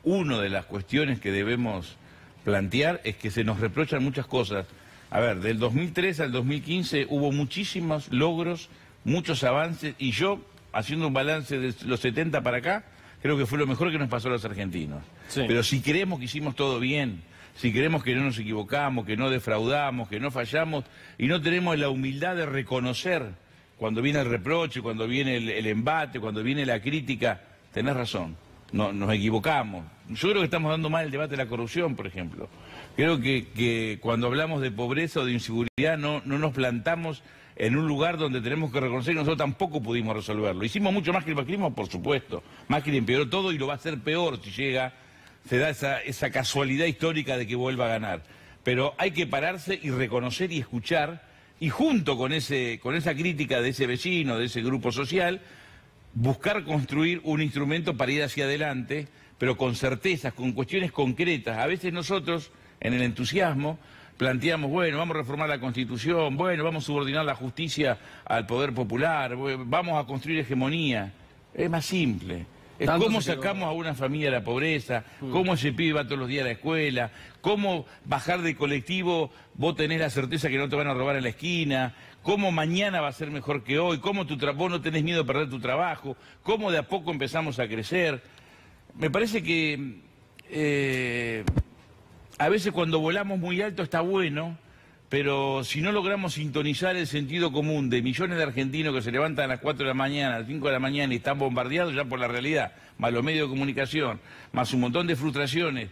una de las cuestiones que debemos plantear es que se nos reprochan muchas cosas. A ver, del 2003 al 2015 hubo muchísimos logros, muchos avances, y yo, haciendo un balance de los 70 para acá, creo que fue lo mejor que nos pasó a los argentinos. Sí. Pero si creemos que hicimos todo bien, si creemos que no nos equivocamos, que no defraudamos, que no fallamos, y no tenemos la humildad de reconocer cuando viene el reproche, cuando viene el embate, cuando viene la crítica, tenés razón, no, nos equivocamos. Yo creo que estamos dando mal el debate de la corrupción, por ejemplo. Creo que cuando hablamos de pobreza o de inseguridad no nos plantamos en un lugar donde tenemos que reconocer que nosotros tampoco pudimos resolverlo. Hicimos mucho más que el macrismo, por supuesto. Macri empeoró todo y lo va a hacer peor si se da esa casualidad histórica de que vuelva a ganar. Pero hay que pararse y reconocer y escuchar, y junto con esa crítica de ese vecino, de ese grupo social, buscar construir un instrumento para ir hacia adelante, pero con certezas, con cuestiones concretas. A veces nosotros, en el entusiasmo, planteamos, bueno, vamos a reformar la Constitución, bueno, vamos a subordinar la justicia al poder popular, vamos a construir hegemonía. Es más simple. Es cómo sacamos a una familia de la pobreza, cómo ese pibe va todos los días a la escuela, cómo bajar de colectivo, vos tenés la certeza que no te van a robar en la esquina, cómo mañana va a ser mejor que hoy, cómo vos no tenés miedo de perder tu trabajo, cómo de a poco empezamos a crecer. Me parece que a veces cuando volamos muy alto está bueno, pero si no logramos sintonizar el sentido común de millones de argentinos que se levantan a las 4 de la mañana, a las 5 de la mañana y están bombardeados ya por la realidad, más los medios de comunicación, más un montón de frustraciones,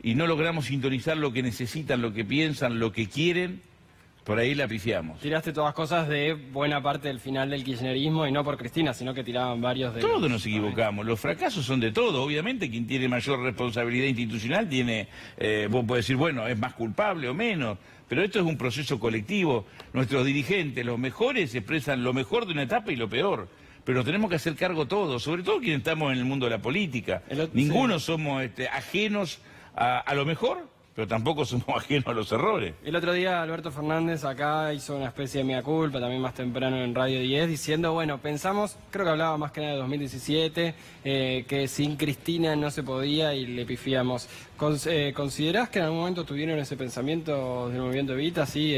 y no logramos sintonizar lo que necesitan, lo que piensan, lo que quieren, por ahí la pifiamos. Tiraste todas cosas de buena parte del final del kirchnerismo, y no por Cristina, sino que tiraban varios de... Todos nos equivocamos, los fracasos son de todo. Obviamente quien tiene mayor responsabilidad institucional tiene, vos podés decir, bueno, es más culpable o menos, pero esto es un proceso colectivo. Nuestros dirigentes, los mejores, expresan lo mejor de una etapa y lo peor. Pero tenemos que hacer cargo todos, sobre todo quienes estamos en el mundo de la política. Ninguno somos ajenos a lo mejor, pero tampoco somos ajenos a los errores. El otro día Alberto Fernández acá hizo una especie de mea culpa, también más temprano en Radio 10, diciendo, bueno, pensamos, creo que hablaba más que nada de 2017, que sin Cristina no se podía y le pifiamos. ¿Considerás que en algún momento tuvieron ese pensamiento del movimiento Evita, así,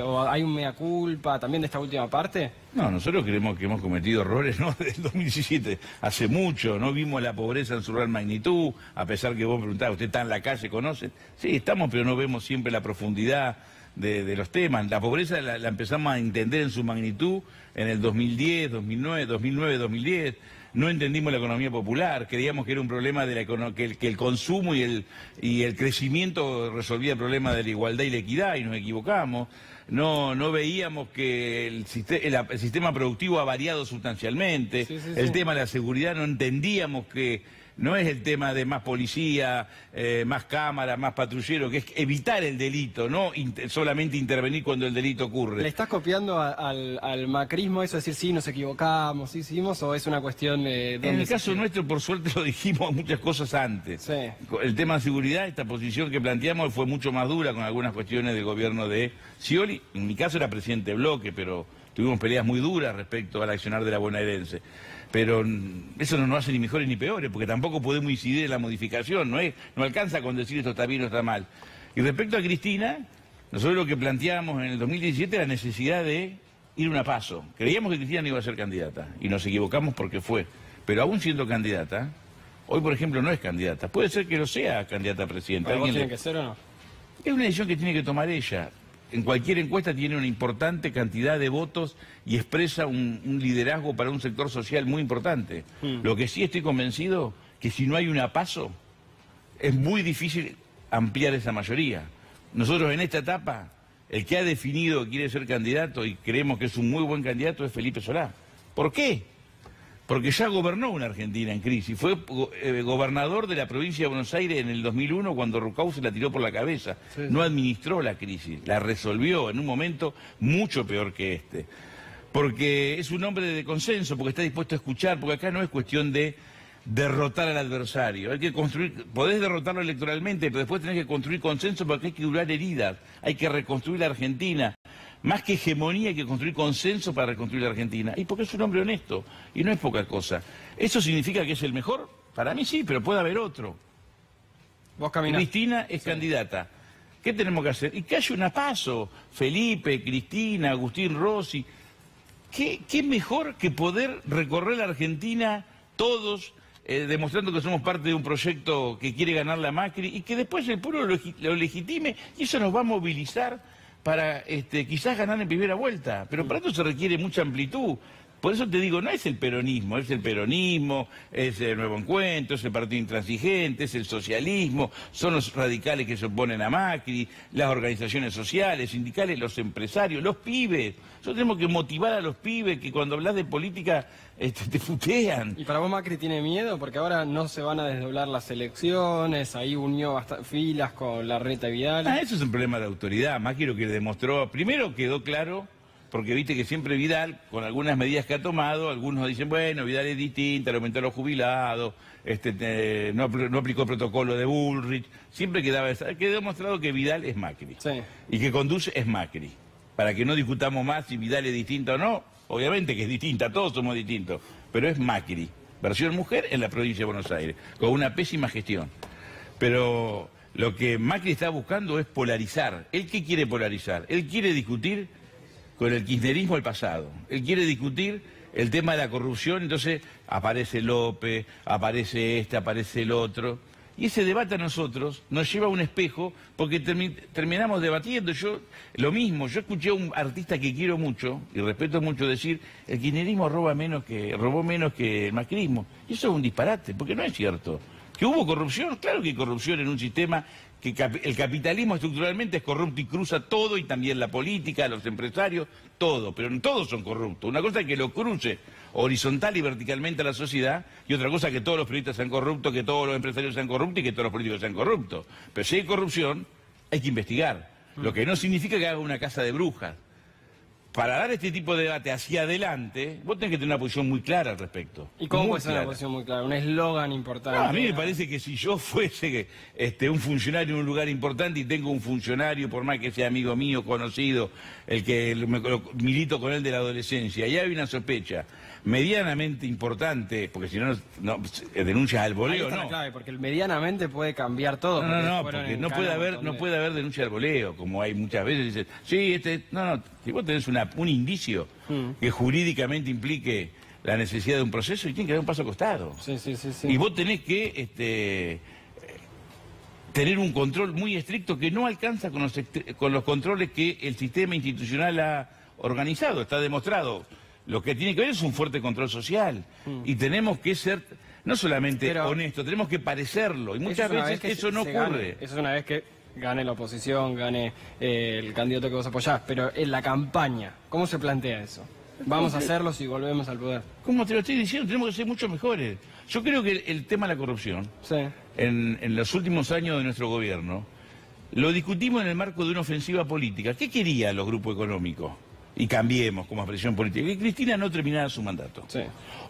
o hay un mea culpa también de esta última parte? No, nosotros creemos que hemos cometido errores, ¿no? Del 2017, hace mucho, no vimos la pobreza en su real magnitud, a pesar que vos preguntabas, ¿usted está en la calle, conoce? Sí, estamos, pero no vemos siempre la profundidad de los temas. La pobreza la empezamos a entender en su magnitud en el 2010, 2009, 2010. No entendimos la economía popular, creíamos que era un problema de que el consumo y el crecimiento resolvía el problema de la igualdad y la equidad, y nos equivocamos. No veíamos que el sistema productivo ha variado sustancialmente. El tema de la seguridad, no entendíamos que no es el tema de más policía, más cámaras, más patrulleros, que es evitar el delito, no solamente intervenir cuando el delito ocurre. ¿Le estás copiando al macrismo eso, decir, sí, nos equivocamos, sí hicimos, o es una cuestión de... En el caso nuestro, por suerte, lo dijimos muchas cosas antes. Sí. El tema de seguridad, esta posición que planteamos fue mucho más dura con algunas cuestiones del gobierno de Scioli. En mi caso era presidente de bloque, pero tuvimos peleas muy duras respecto al accionar de la bonaerense. Pero eso no nos hace ni mejores ni peores, porque tampoco podemos incidir en la modificación, no alcanza con decir esto está bien o está mal. Y respecto a Cristina, nosotros lo que planteábamos en el 2017 era la necesidad de ir una paso. Creíamos que Cristina no iba a ser candidata, y nos equivocamos porque fue. Pero aún siendo candidata, hoy por ejemplo no es candidata, puede ser que lo sea candidata a presidenta. ¿Tiene que ser o no? Es una decisión que tiene que tomar ella. En cualquier encuesta tiene una importante cantidad de votos y expresa un liderazgo para un sector social muy importante. Lo que sí estoy convencido que si no hay una paso, es muy difícil ampliar esa mayoría. Nosotros en esta etapa, el que ha definido que quiere ser candidato y creemos que es un muy buen candidato es Felipe Solá. ¿Por qué? Porque ya gobernó una Argentina en crisis. Fue gobernador de la provincia de Buenos Aires en el 2001 cuando Rucau se la tiró por la cabeza. Sí. No administró la crisis, la resolvió en un momento mucho peor que este. Porque es un hombre de consenso, porque está dispuesto a escuchar, porque acá no es cuestión de derrotar al adversario. Hay que construir, podés derrotarlo electoralmente, pero después tenés que construir consenso porque hay que curar heridas, hay que reconstruir la Argentina. Más que hegemonía hay que construir consenso para reconstruir la Argentina. Y porque es un hombre honesto, y no es poca cosa. ¿Eso significa que es el mejor? Para mí sí, pero puede haber otro. Vos caminás. Cristina es candidata. ¿Qué tenemos que hacer? Y que haya una paso. Felipe, Cristina, Agustín Rossi. ¿Qué mejor que poder recorrer la Argentina todos, demostrando que somos parte de un proyecto que quiere ganar la Macri y que después el pueblo lo legitime, y eso nos va a movilizar para quizás ganar en primera vuelta, pero para esto se requiere mucha amplitud. Por eso te digo, no es el peronismo, es el Nuevo Encuentro, es el Partido Intransigente, es el socialismo, son los radicales que se oponen a Macri, las organizaciones sociales, sindicales, los empresarios, los pibes. Nosotros tenemos que motivar a los pibes que cuando hablas de política te futean. ¿Y para vos Macri tiene miedo? Porque ahora no se van a desdoblar las elecciones, ahí unió filas con Larreta y Vidal. Eso es un problema de autoridad. Macri lo que demostró, primero quedó claro, porque viste que siempre Vidal, con algunas medidas que ha tomado, algunos dicen, bueno, Vidal es distinta, le aumentó a los jubilados, no aplicó el protocolo de Bullrich, siempre quedó demostrado que Vidal es Macri, sí, y que conduce es Macri, para que no discutamos más si Vidal es distinta o no, obviamente que es distinta, todos somos distintos, pero es Macri, versión mujer en la provincia de Buenos Aires, con una pésima gestión. Pero lo que Macri está buscando es polarizar. ¿Él qué quiere polarizar? Él quiere discutir con el kirchnerismo del pasado. Él quiere discutir el tema de la corrupción, entonces aparece López, aparece aparece el otro. Y ese debate a nosotros nos lleva a un espejo porque terminamos debatiendo. Lo mismo, yo escuché a un artista que quiero mucho y respeto mucho decir, el kirchnerismo robó menos que el macrismo. Y eso es un disparate, porque no es cierto. ¿Que hubo corrupción? Claro que hay corrupción en un sistema que el capitalismo estructuralmente es corrupto y cruza todo, y también la política, los empresarios, todo, pero no todos son corruptos. Una cosa es que lo cruce horizontal y verticalmente a la sociedad, y otra cosa es que todos los periodistas sean corruptos, que todos los empresarios sean corruptos y que todos los políticos sean corruptos. Pero si hay corrupción, hay que investigar, lo que no significa que haga una casa de brujas. Para dar este tipo de debate hacia adelante, vos tenés que tener una posición muy clara al respecto. ¿Y cómo puede ser una posición muy clara? Un eslogan importante. No, a mí me parece que si yo fuese un funcionario en un lugar importante y tengo un funcionario, por más que sea amigo mío, conocido, el que milito con él de la adolescencia, y hay una sospecha medianamente importante, porque si no denuncias al voleo, ¿no? Clave, porque el medianamente puede cambiar todo. Porque no puede haber denuncia al voleo, como hay muchas veces. Dicen, sí, si vos tenés un indicio que jurídicamente implique la necesidad de un proceso, y tiene que dar un paso a costado. Sí. Y vos tenés que tener un control muy estricto que no alcanza con los controles que el sistema institucional ha organizado. Está demostrado. Lo que tiene que ver es un fuerte control social. Y tenemos que ser no solamente honestos, tenemos que parecerlo. Y muchas veces eso no ocurre. Eso es una vez que gane la oposición, gane el candidato que vos apoyás. Pero en la campaña, ¿cómo se plantea eso? Vamos a hacerlo si volvemos al poder. Como te lo estoy diciendo, tenemos que ser mucho mejores. Yo creo que el tema de la corrupción, en los últimos años de nuestro gobierno, lo discutimos en el marco de una ofensiva política. ¿Qué querían los grupos económicos? Y Cambiemos como expresión política, que Cristina no terminara su mandato. Sí.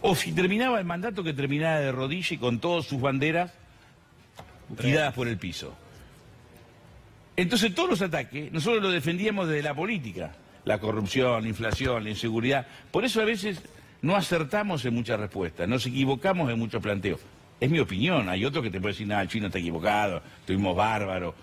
O si terminaba el mandato, que terminara de rodillas y con todas sus banderas tiradas por el piso. Entonces todos los ataques, nosotros los defendíamos desde la política. La corrupción, la inflación, la inseguridad. Por eso a veces no acertamos en muchas respuestas, nos equivocamos en muchos planteos. Es mi opinión, hay otros que te pueden decir, nada, el chino está equivocado, estuvimos bárbaros.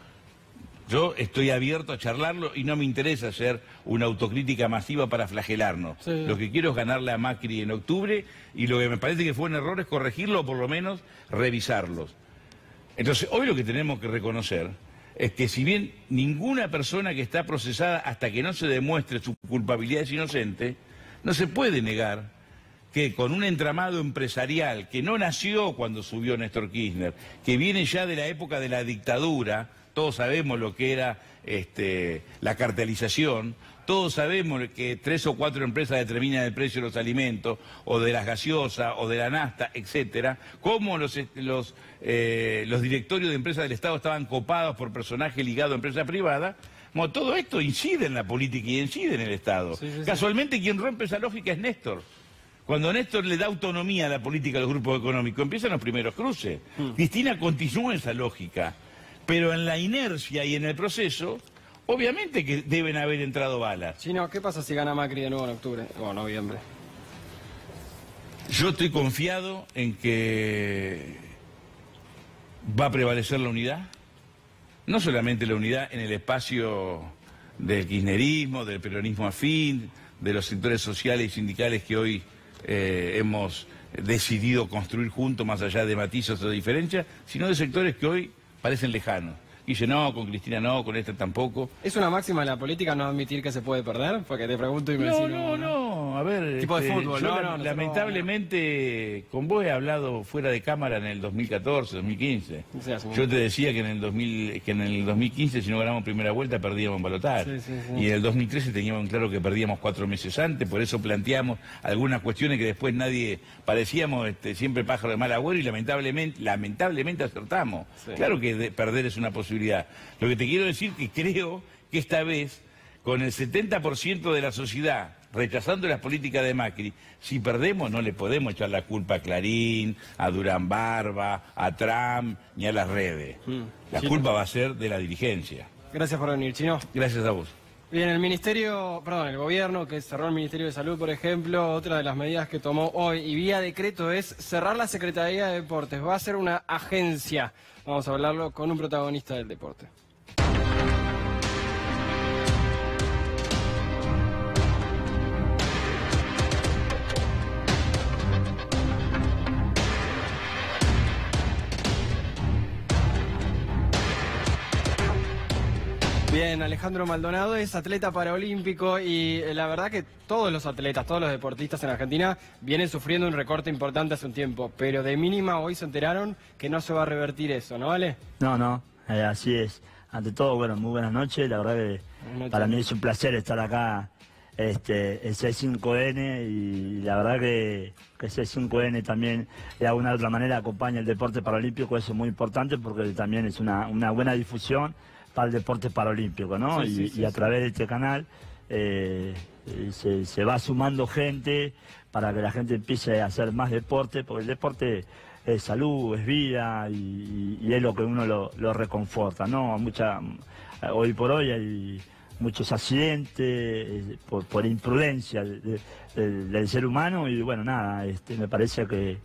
Yo estoy abierto a charlarlo y no me interesa hacer una autocrítica masiva para flagelarnos. Sí. Lo que quiero es ganarle a Macri en octubre, y lo que me parece que fue un error es corregirlo o por lo menos revisarlos. Entonces, hoy lo que tenemos que reconocer es que si bien ninguna persona que está procesada hasta que no se demuestre su culpabilidad es inocente, no se puede negar que con un entramado empresarial que no nació cuando subió Néstor Kirchner, que viene ya de la época de la dictadura. Todos sabemos lo que era la cartelización, todos sabemos que 3 o 4 empresas determinan el precio de los alimentos, o de las gaseosas, o de la nafta, etcétera, cómo los directorios de empresas del Estado estaban copados por personajes ligados a empresas privadas. Bueno, todo esto incide en la política y incide en el Estado. Casualmente quien rompe esa lógica es Néstor. Cuando Néstor le da autonomía a la política a los grupos económicos, empiezan los primeros cruces. Cristina continúa esa lógica. Pero en la inercia y en el proceso, obviamente que deben haber entrado balas. Chino, ¿qué pasa si gana Macri de nuevo en octubre o noviembre? Yo estoy confiado en que va a prevalecer la unidad. No solamente la unidad en el espacio del kirchnerismo, del peronismo afín, de los sectores sociales y sindicales que hoy hemos decidido construir juntos, más allá de matices o diferencias, sino de sectores que hoy parecen lejanos. Dice, no, con Cristina no, con esta tampoco. ¿Es una máxima en la política no admitir que se puede perder? Porque te pregunto y me decís... No, a ver... Tipo de fútbol, lamentablemente, con vos he hablado fuera de cámara en el 2014, 2015. O sea, yo te decía que en el 2015, si no ganamos primera vuelta, perdíamos en balotaje. Y en el 2013 teníamos claro que perdíamos 4 meses antes, por eso planteamos algunas cuestiones que después nadie... Parecíamos siempre pájaro de mal agüero y lamentablemente acertamos. Sí. Claro que perder es una posibilidad. Lo que te quiero decir que creo que esta vez, con el 70% de la sociedad rechazando las políticas de Macri, si perdemos no le podemos echar la culpa a Clarín, a Durán Barba, a Trump, ni a las redes. La culpa va a ser de la dirigencia. Gracias por venir, Chino. Gracias a vos. Bien, el gobierno que cerró el Ministerio de Salud, por ejemplo, otra de las medidas que tomó hoy y vía decreto es cerrar la Secretaría de Deportes. Va a ser una agencia. Vamos a hablarlo con un protagonista del deporte. Bien, Alejandro Maldonado es atleta paraolímpico y la verdad que todos los atletas, todos los deportistas en Argentina vienen sufriendo un recorte importante hace un tiempo, pero de mínima hoy se enteraron que no se va a revertir eso, ¿no, Ale? No, así es. Ante todo, bueno, muy buenas noches, la verdad que para mí es un placer estar acá el C5N y la verdad que el C5N también de alguna u otra manera acompaña el deporte paralímpico, eso es muy importante porque también es una buena difusión para el deporte paralímpico, ¿no? Y a través de este canal se va sumando gente para que la gente empiece a hacer más deporte, porque el deporte es salud, es vida y es lo que uno lo reconforta, ¿no? Hoy por hoy hay muchos accidentes por imprudencia del ser humano y bueno, nada, me parece que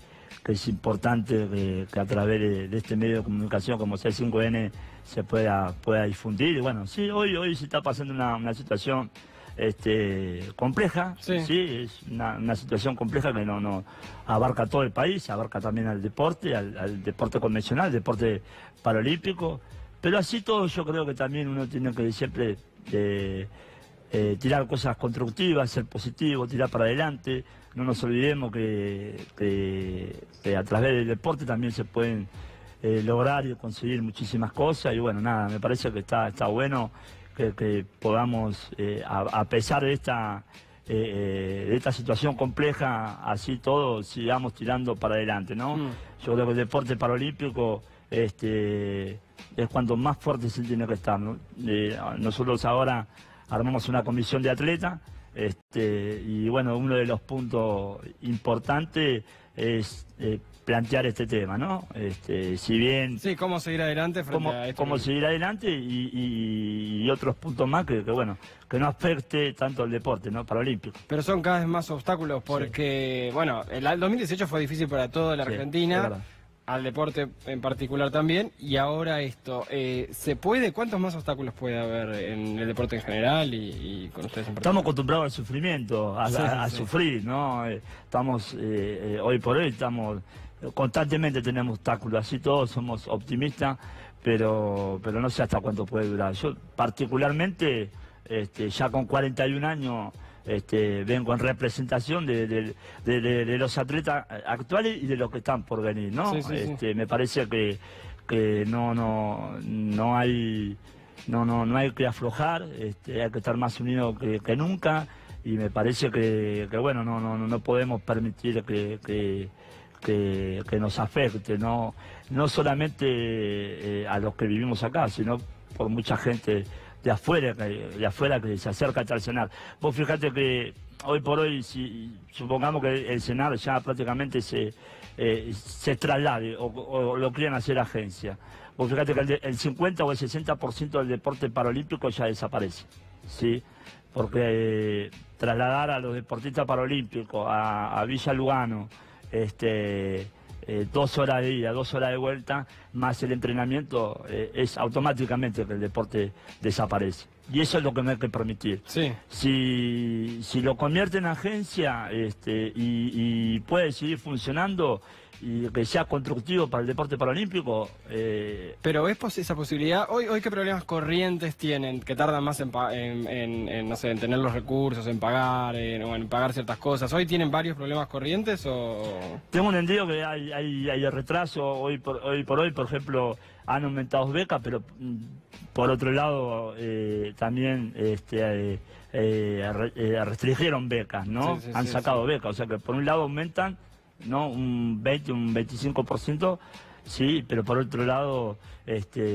es importante que a través de este medio de comunicación como C5N se pueda difundir. Y bueno, sí, hoy se está pasando una situación compleja, sí, es una situación compleja que no abarca todo el país, abarca también al deporte convencional, al deporte paralímpico, pero así todo yo creo que también uno tiene que siempre tirar cosas constructivas, ser positivo, tirar para adelante. No nos olvidemos que a través del deporte también se pueden lograr y conseguir muchísimas cosas y bueno, nada, me parece que está bueno que podamos, a pesar de esta situación compleja, así todos sigamos tirando para adelante, ¿no? Yo creo que el deporte paralímpico es cuando más fuerte se tiene que estar, ¿no? Nosotros ahora armamos una comisión de atletas y bueno, uno de los puntos importantes es plantear este tema, ¿no? Si bien... Sí, cómo seguir adelante frente a esto. Cómo seguir adelante y otros puntos más que bueno, que no afecte tanto el deporte, ¿no? Paralímpico. Pero son cada vez más obstáculos porque, bueno, el 2018 fue difícil para toda la Argentina, al deporte en particular también, y ahora esto, ¿se puede? ¿Cuántos más obstáculos puede haber en el deporte en general y con ustedes en particular? Estamos acostumbrados al sufrimiento, a sufrir, ¿no? Hoy por hoy constantemente tenemos obstáculos, así todos somos optimistas, pero no sé hasta cuánto puede durar. Yo particularmente, ya con 41 años, vengo en representación de los atletas actuales y de los que están por venir, ¿no? Me parece que no hay que aflojar, hay que estar más unidos que nunca y me parece que bueno, no podemos permitir que nos afecte, no solamente a los que vivimos acá, sino por mucha gente de afuera que se acerca hasta el CENAR. Vos fíjate que hoy por hoy, si supongamos que el CENAR ya prácticamente se traslade o lo quieran hacer agencia, vos fíjate que el 50 o el 60% del deporte paralímpico ya desaparece, ¿sí? Porque trasladar a los deportistas paralímpicos a Villa Lugano, 2 horas de ida, 2 horas de vuelta, más el entrenamiento, es automáticamente que el deporte desaparece. Y eso es lo que no hay que permitir. Sí. Si lo convierte en agencia y puede seguir funcionando, y que sea constructivo para el deporte paralímpico. Pero ¿ves esa posibilidad? Hoy ¿qué problemas corrientes tienen? Que tardan más no sé, en tener los recursos, en pagar, en pagar ciertas cosas. ¿Hoy tienen varios problemas corrientes o...? Tengo entendido que hay retraso. Hoy por hoy, por ejemplo, han aumentado becas, pero por otro lado también restringieron becas, ¿no? Han sacado becas, o sea que por un lado aumentan, ¿no? Un 20, un 25%, sí, pero por otro lado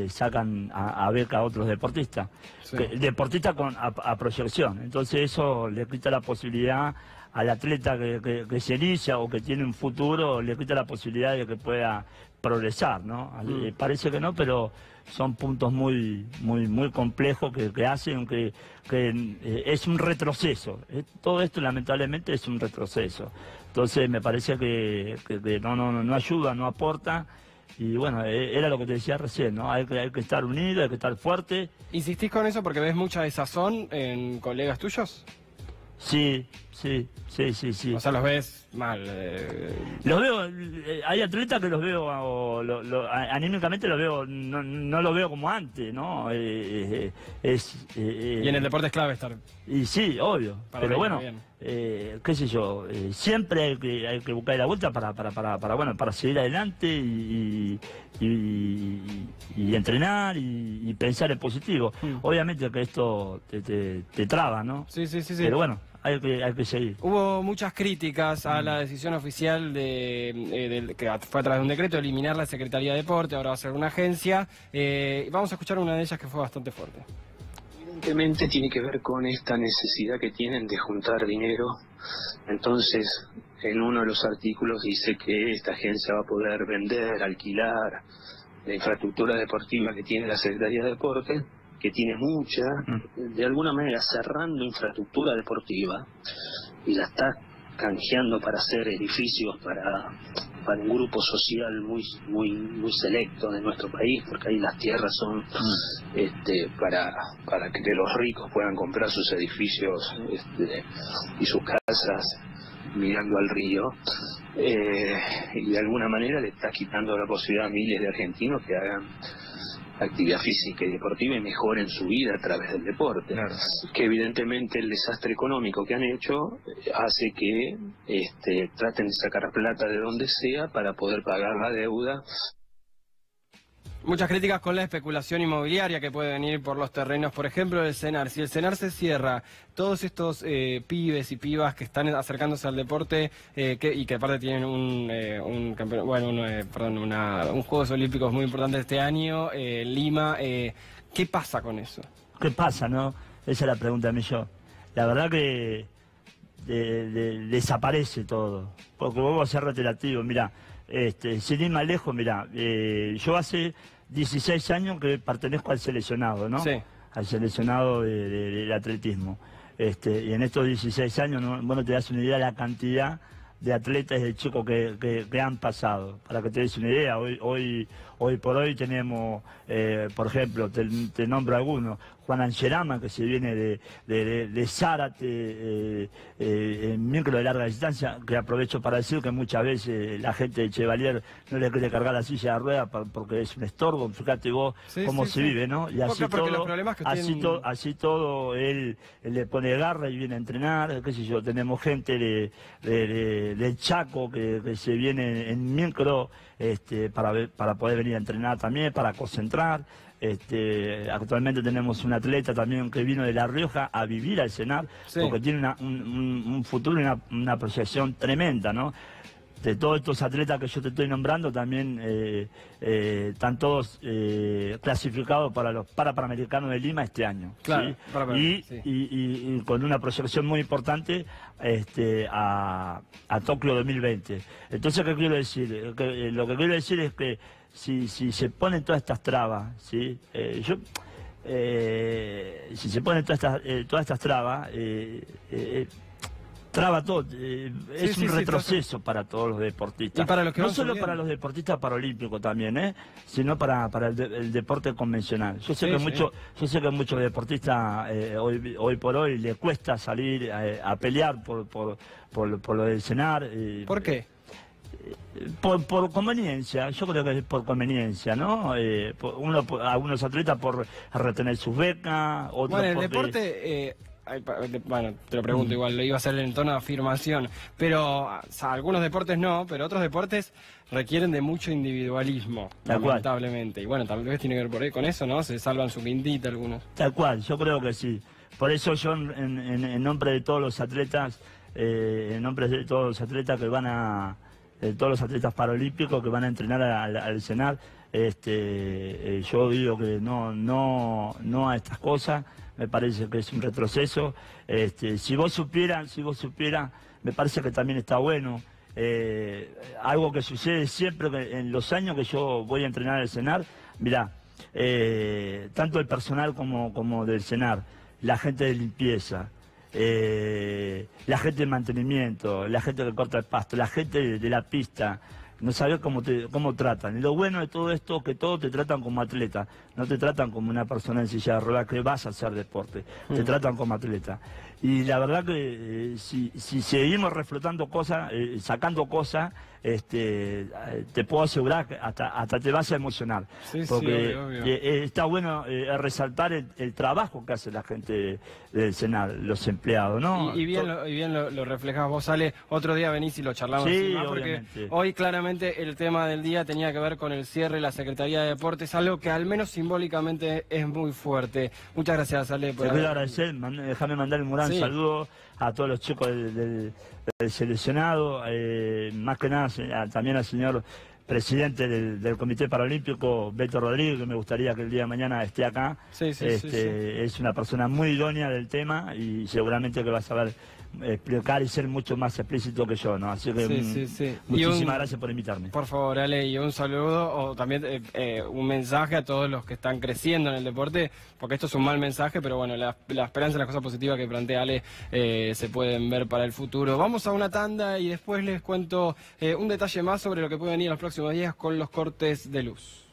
sacan a beca a otros deportistas. Sí. Deportistas a proyección. Entonces eso le quita la posibilidad al atleta que se inicia o que tiene un futuro, le quita la posibilidad de que pueda progresar, ¿no? Parece que no, pero son puntos muy complejos que hacen que es un retroceso. Todo esto lamentablemente es un retroceso. Entonces me parece que no ayuda, no aporta. Y bueno, era lo que te decía recién, ¿no? Hay que estar unidos, hay que estar fuerte. ¿Insistís con eso porque ves mucha desazón en colegas tuyos? Sí. O sea, los ves mal. Los veo, hay atletas que los veo, anímicamente los veo, no los veo como antes, ¿no? Y en el deporte es clave estar. Y sí, obvio. Pero bueno, qué sé yo, siempre hay que buscar la vuelta para seguir adelante y entrenar y pensar en positivo. Obviamente que esto te traba, ¿no? Sí. Pero bueno, hay que seguir. Hubo muchas críticas a la decisión oficial que fue a través de un decreto, eliminar la Secretaría de Deporte, ahora va a ser una agencia. Vamos a escuchar una de ellas que fue bastante fuerte. Evidentemente tiene que ver con esta necesidad que tienen de juntar dinero. Entonces, en uno de los artículos dice que esta agencia va a poder vender, alquilar la infraestructura deportiva que tiene la Secretaría de Deporte, que tiene mucha, de alguna manera cerrando infraestructura deportiva y la está canjeando para hacer edificios para un grupo social muy selecto de nuestro país, porque ahí las tierras son para que los ricos puedan comprar sus edificios y sus casas mirando al río, y de alguna manera le está quitando la posibilidad a miles de argentinos que hagan actividad física y deportiva y mejoren su vida a través del deporte. Claro. Que evidentemente el desastre económico que han hecho hace que traten de sacar plata de donde sea para poder pagar la deuda. Muchas críticas con la especulación inmobiliaria que puede venir por los terrenos, por ejemplo, del CENAR. Si el CENAR se cierra, todos estos pibes y pibas que están acercándose al deporte y que aparte tienen un Juegos Olímpicos muy importante este año, Lima, ¿qué pasa con eso? ¿Qué pasa, no? Esa es la pregunta a mí yo. La verdad que desaparece todo, porque vamos a ser relativo, mira. Sin ir más lejos, mira, yo hace 16 años que pertenezco al seleccionado, ¿no? Sí. Al seleccionado del atletismo. Y en estos 16 años, ¿no? Bueno, te das una idea de la cantidad de atletas de chicos que han pasado. Para que te des una idea, hoy por hoy tenemos, por ejemplo, te nombro algunos, Juan Angerama, que se viene de Zárate, en micro de larga distancia, que aprovecho para decir que muchas veces la gente de Chevalier no le quiere cargar la silla de ruedas porque es un estorbo. Fíjate vos cómo se vive, ¿no? Y así todo, él le pone garra y viene a entrenar, qué sé yo. Tenemos gente de Chaco que se viene en micro para poder venir a entrenar también, para concentrar. Actualmente tenemos un atleta también que vino de La Rioja a vivir al CENAR, porque tiene un futuro y una proyección tremenda, ¿no? De todos estos atletas que yo te estoy nombrando, también están todos clasificados para los Panamericanos de Lima este año. Claro, ¿sí? Y con una proyección muy importante a Tokio 2020. Entonces, ¿qué quiero decir? Lo que quiero decir es que si se ponen todas estas trabas, ¿sí? Si se ponen todas estas trabas, traba todo, es un retroceso para todos los deportistas. Y para los que no solo para los deportistas paralímpicos también, sino para el deporte convencional. Yo sé que muchos deportistas hoy por hoy les cuesta salir a pelear por lo del CENAR. ¿Por qué? por conveniencia, yo creo que es por conveniencia, ¿no? Algunos atletas por retener sus becas, otros bueno, el por deporte... bueno, te lo pregunto igual, lo iba a hacer en tono de afirmación, pero algunos deportes no, pero otros deportes requieren de mucho individualismo, lamentablemente. Y bueno, tal vez tiene que ver por ahí con eso, ¿no? Se salvan su quintita algunos. Tal cual, yo creo que sí. Por eso yo, en nombre de todos los atletas, en nombre de todos los atletas que van a... todos los atletas paralímpicos que van a entrenar al CENAR, yo digo que no a estas cosas. Me parece que es un retroceso. Si vos supieras, me parece que también está bueno. Algo que sucede siempre en los años que yo voy a entrenar al CENAR, mirá, tanto el personal como del CENAR, la gente de limpieza, la gente de mantenimiento, la gente que corta el pasto, la gente de la pista, no sabes cómo tratan. Y lo bueno de todo esto, que todos te tratan como atleta, no te tratan como una persona en silla de ruedas que vas a hacer deporte, te tratan como atleta. Y la verdad que si seguimos reflotando cosas, sacando cosas, te puedo asegurar que hasta te vas a emocionar. Sí, porque sí, obvio. Está bueno resaltar el trabajo que hace la gente del CENAR, los empleados, ¿no? Y bien lo reflejás vos, Ale. Otro día venís y lo charlamos sí, más, porque hoy claramente el tema del día tenía que ver con el cierre de la Secretaría de Deportes, algo que al menos simbólicamente es muy fuerte. Muchas gracias, Ale. Te quiero agradecer, déjame mandar un gran saludo a todos los chicos del seleccionado, más que nada también al señor presidente del Comité Paralímpico, Beto Rodríguez, que me gustaría que el día de mañana esté acá. Es una persona muy idónea del tema y seguramente que va a saber explicar y ser mucho más explícito que yo, ¿no? Así que muchísimas gracias por invitarme. Por favor, Ale, y un saludo o también un mensaje a todos los que están creciendo en el deporte, porque esto es un mal mensaje, pero bueno, la esperanza y las cosas positivas que plantea Ale se pueden ver para el futuro. Vamos a una tanda y después les cuento un detalle más sobre lo que puede venir en los próximos días con los cortes de luz.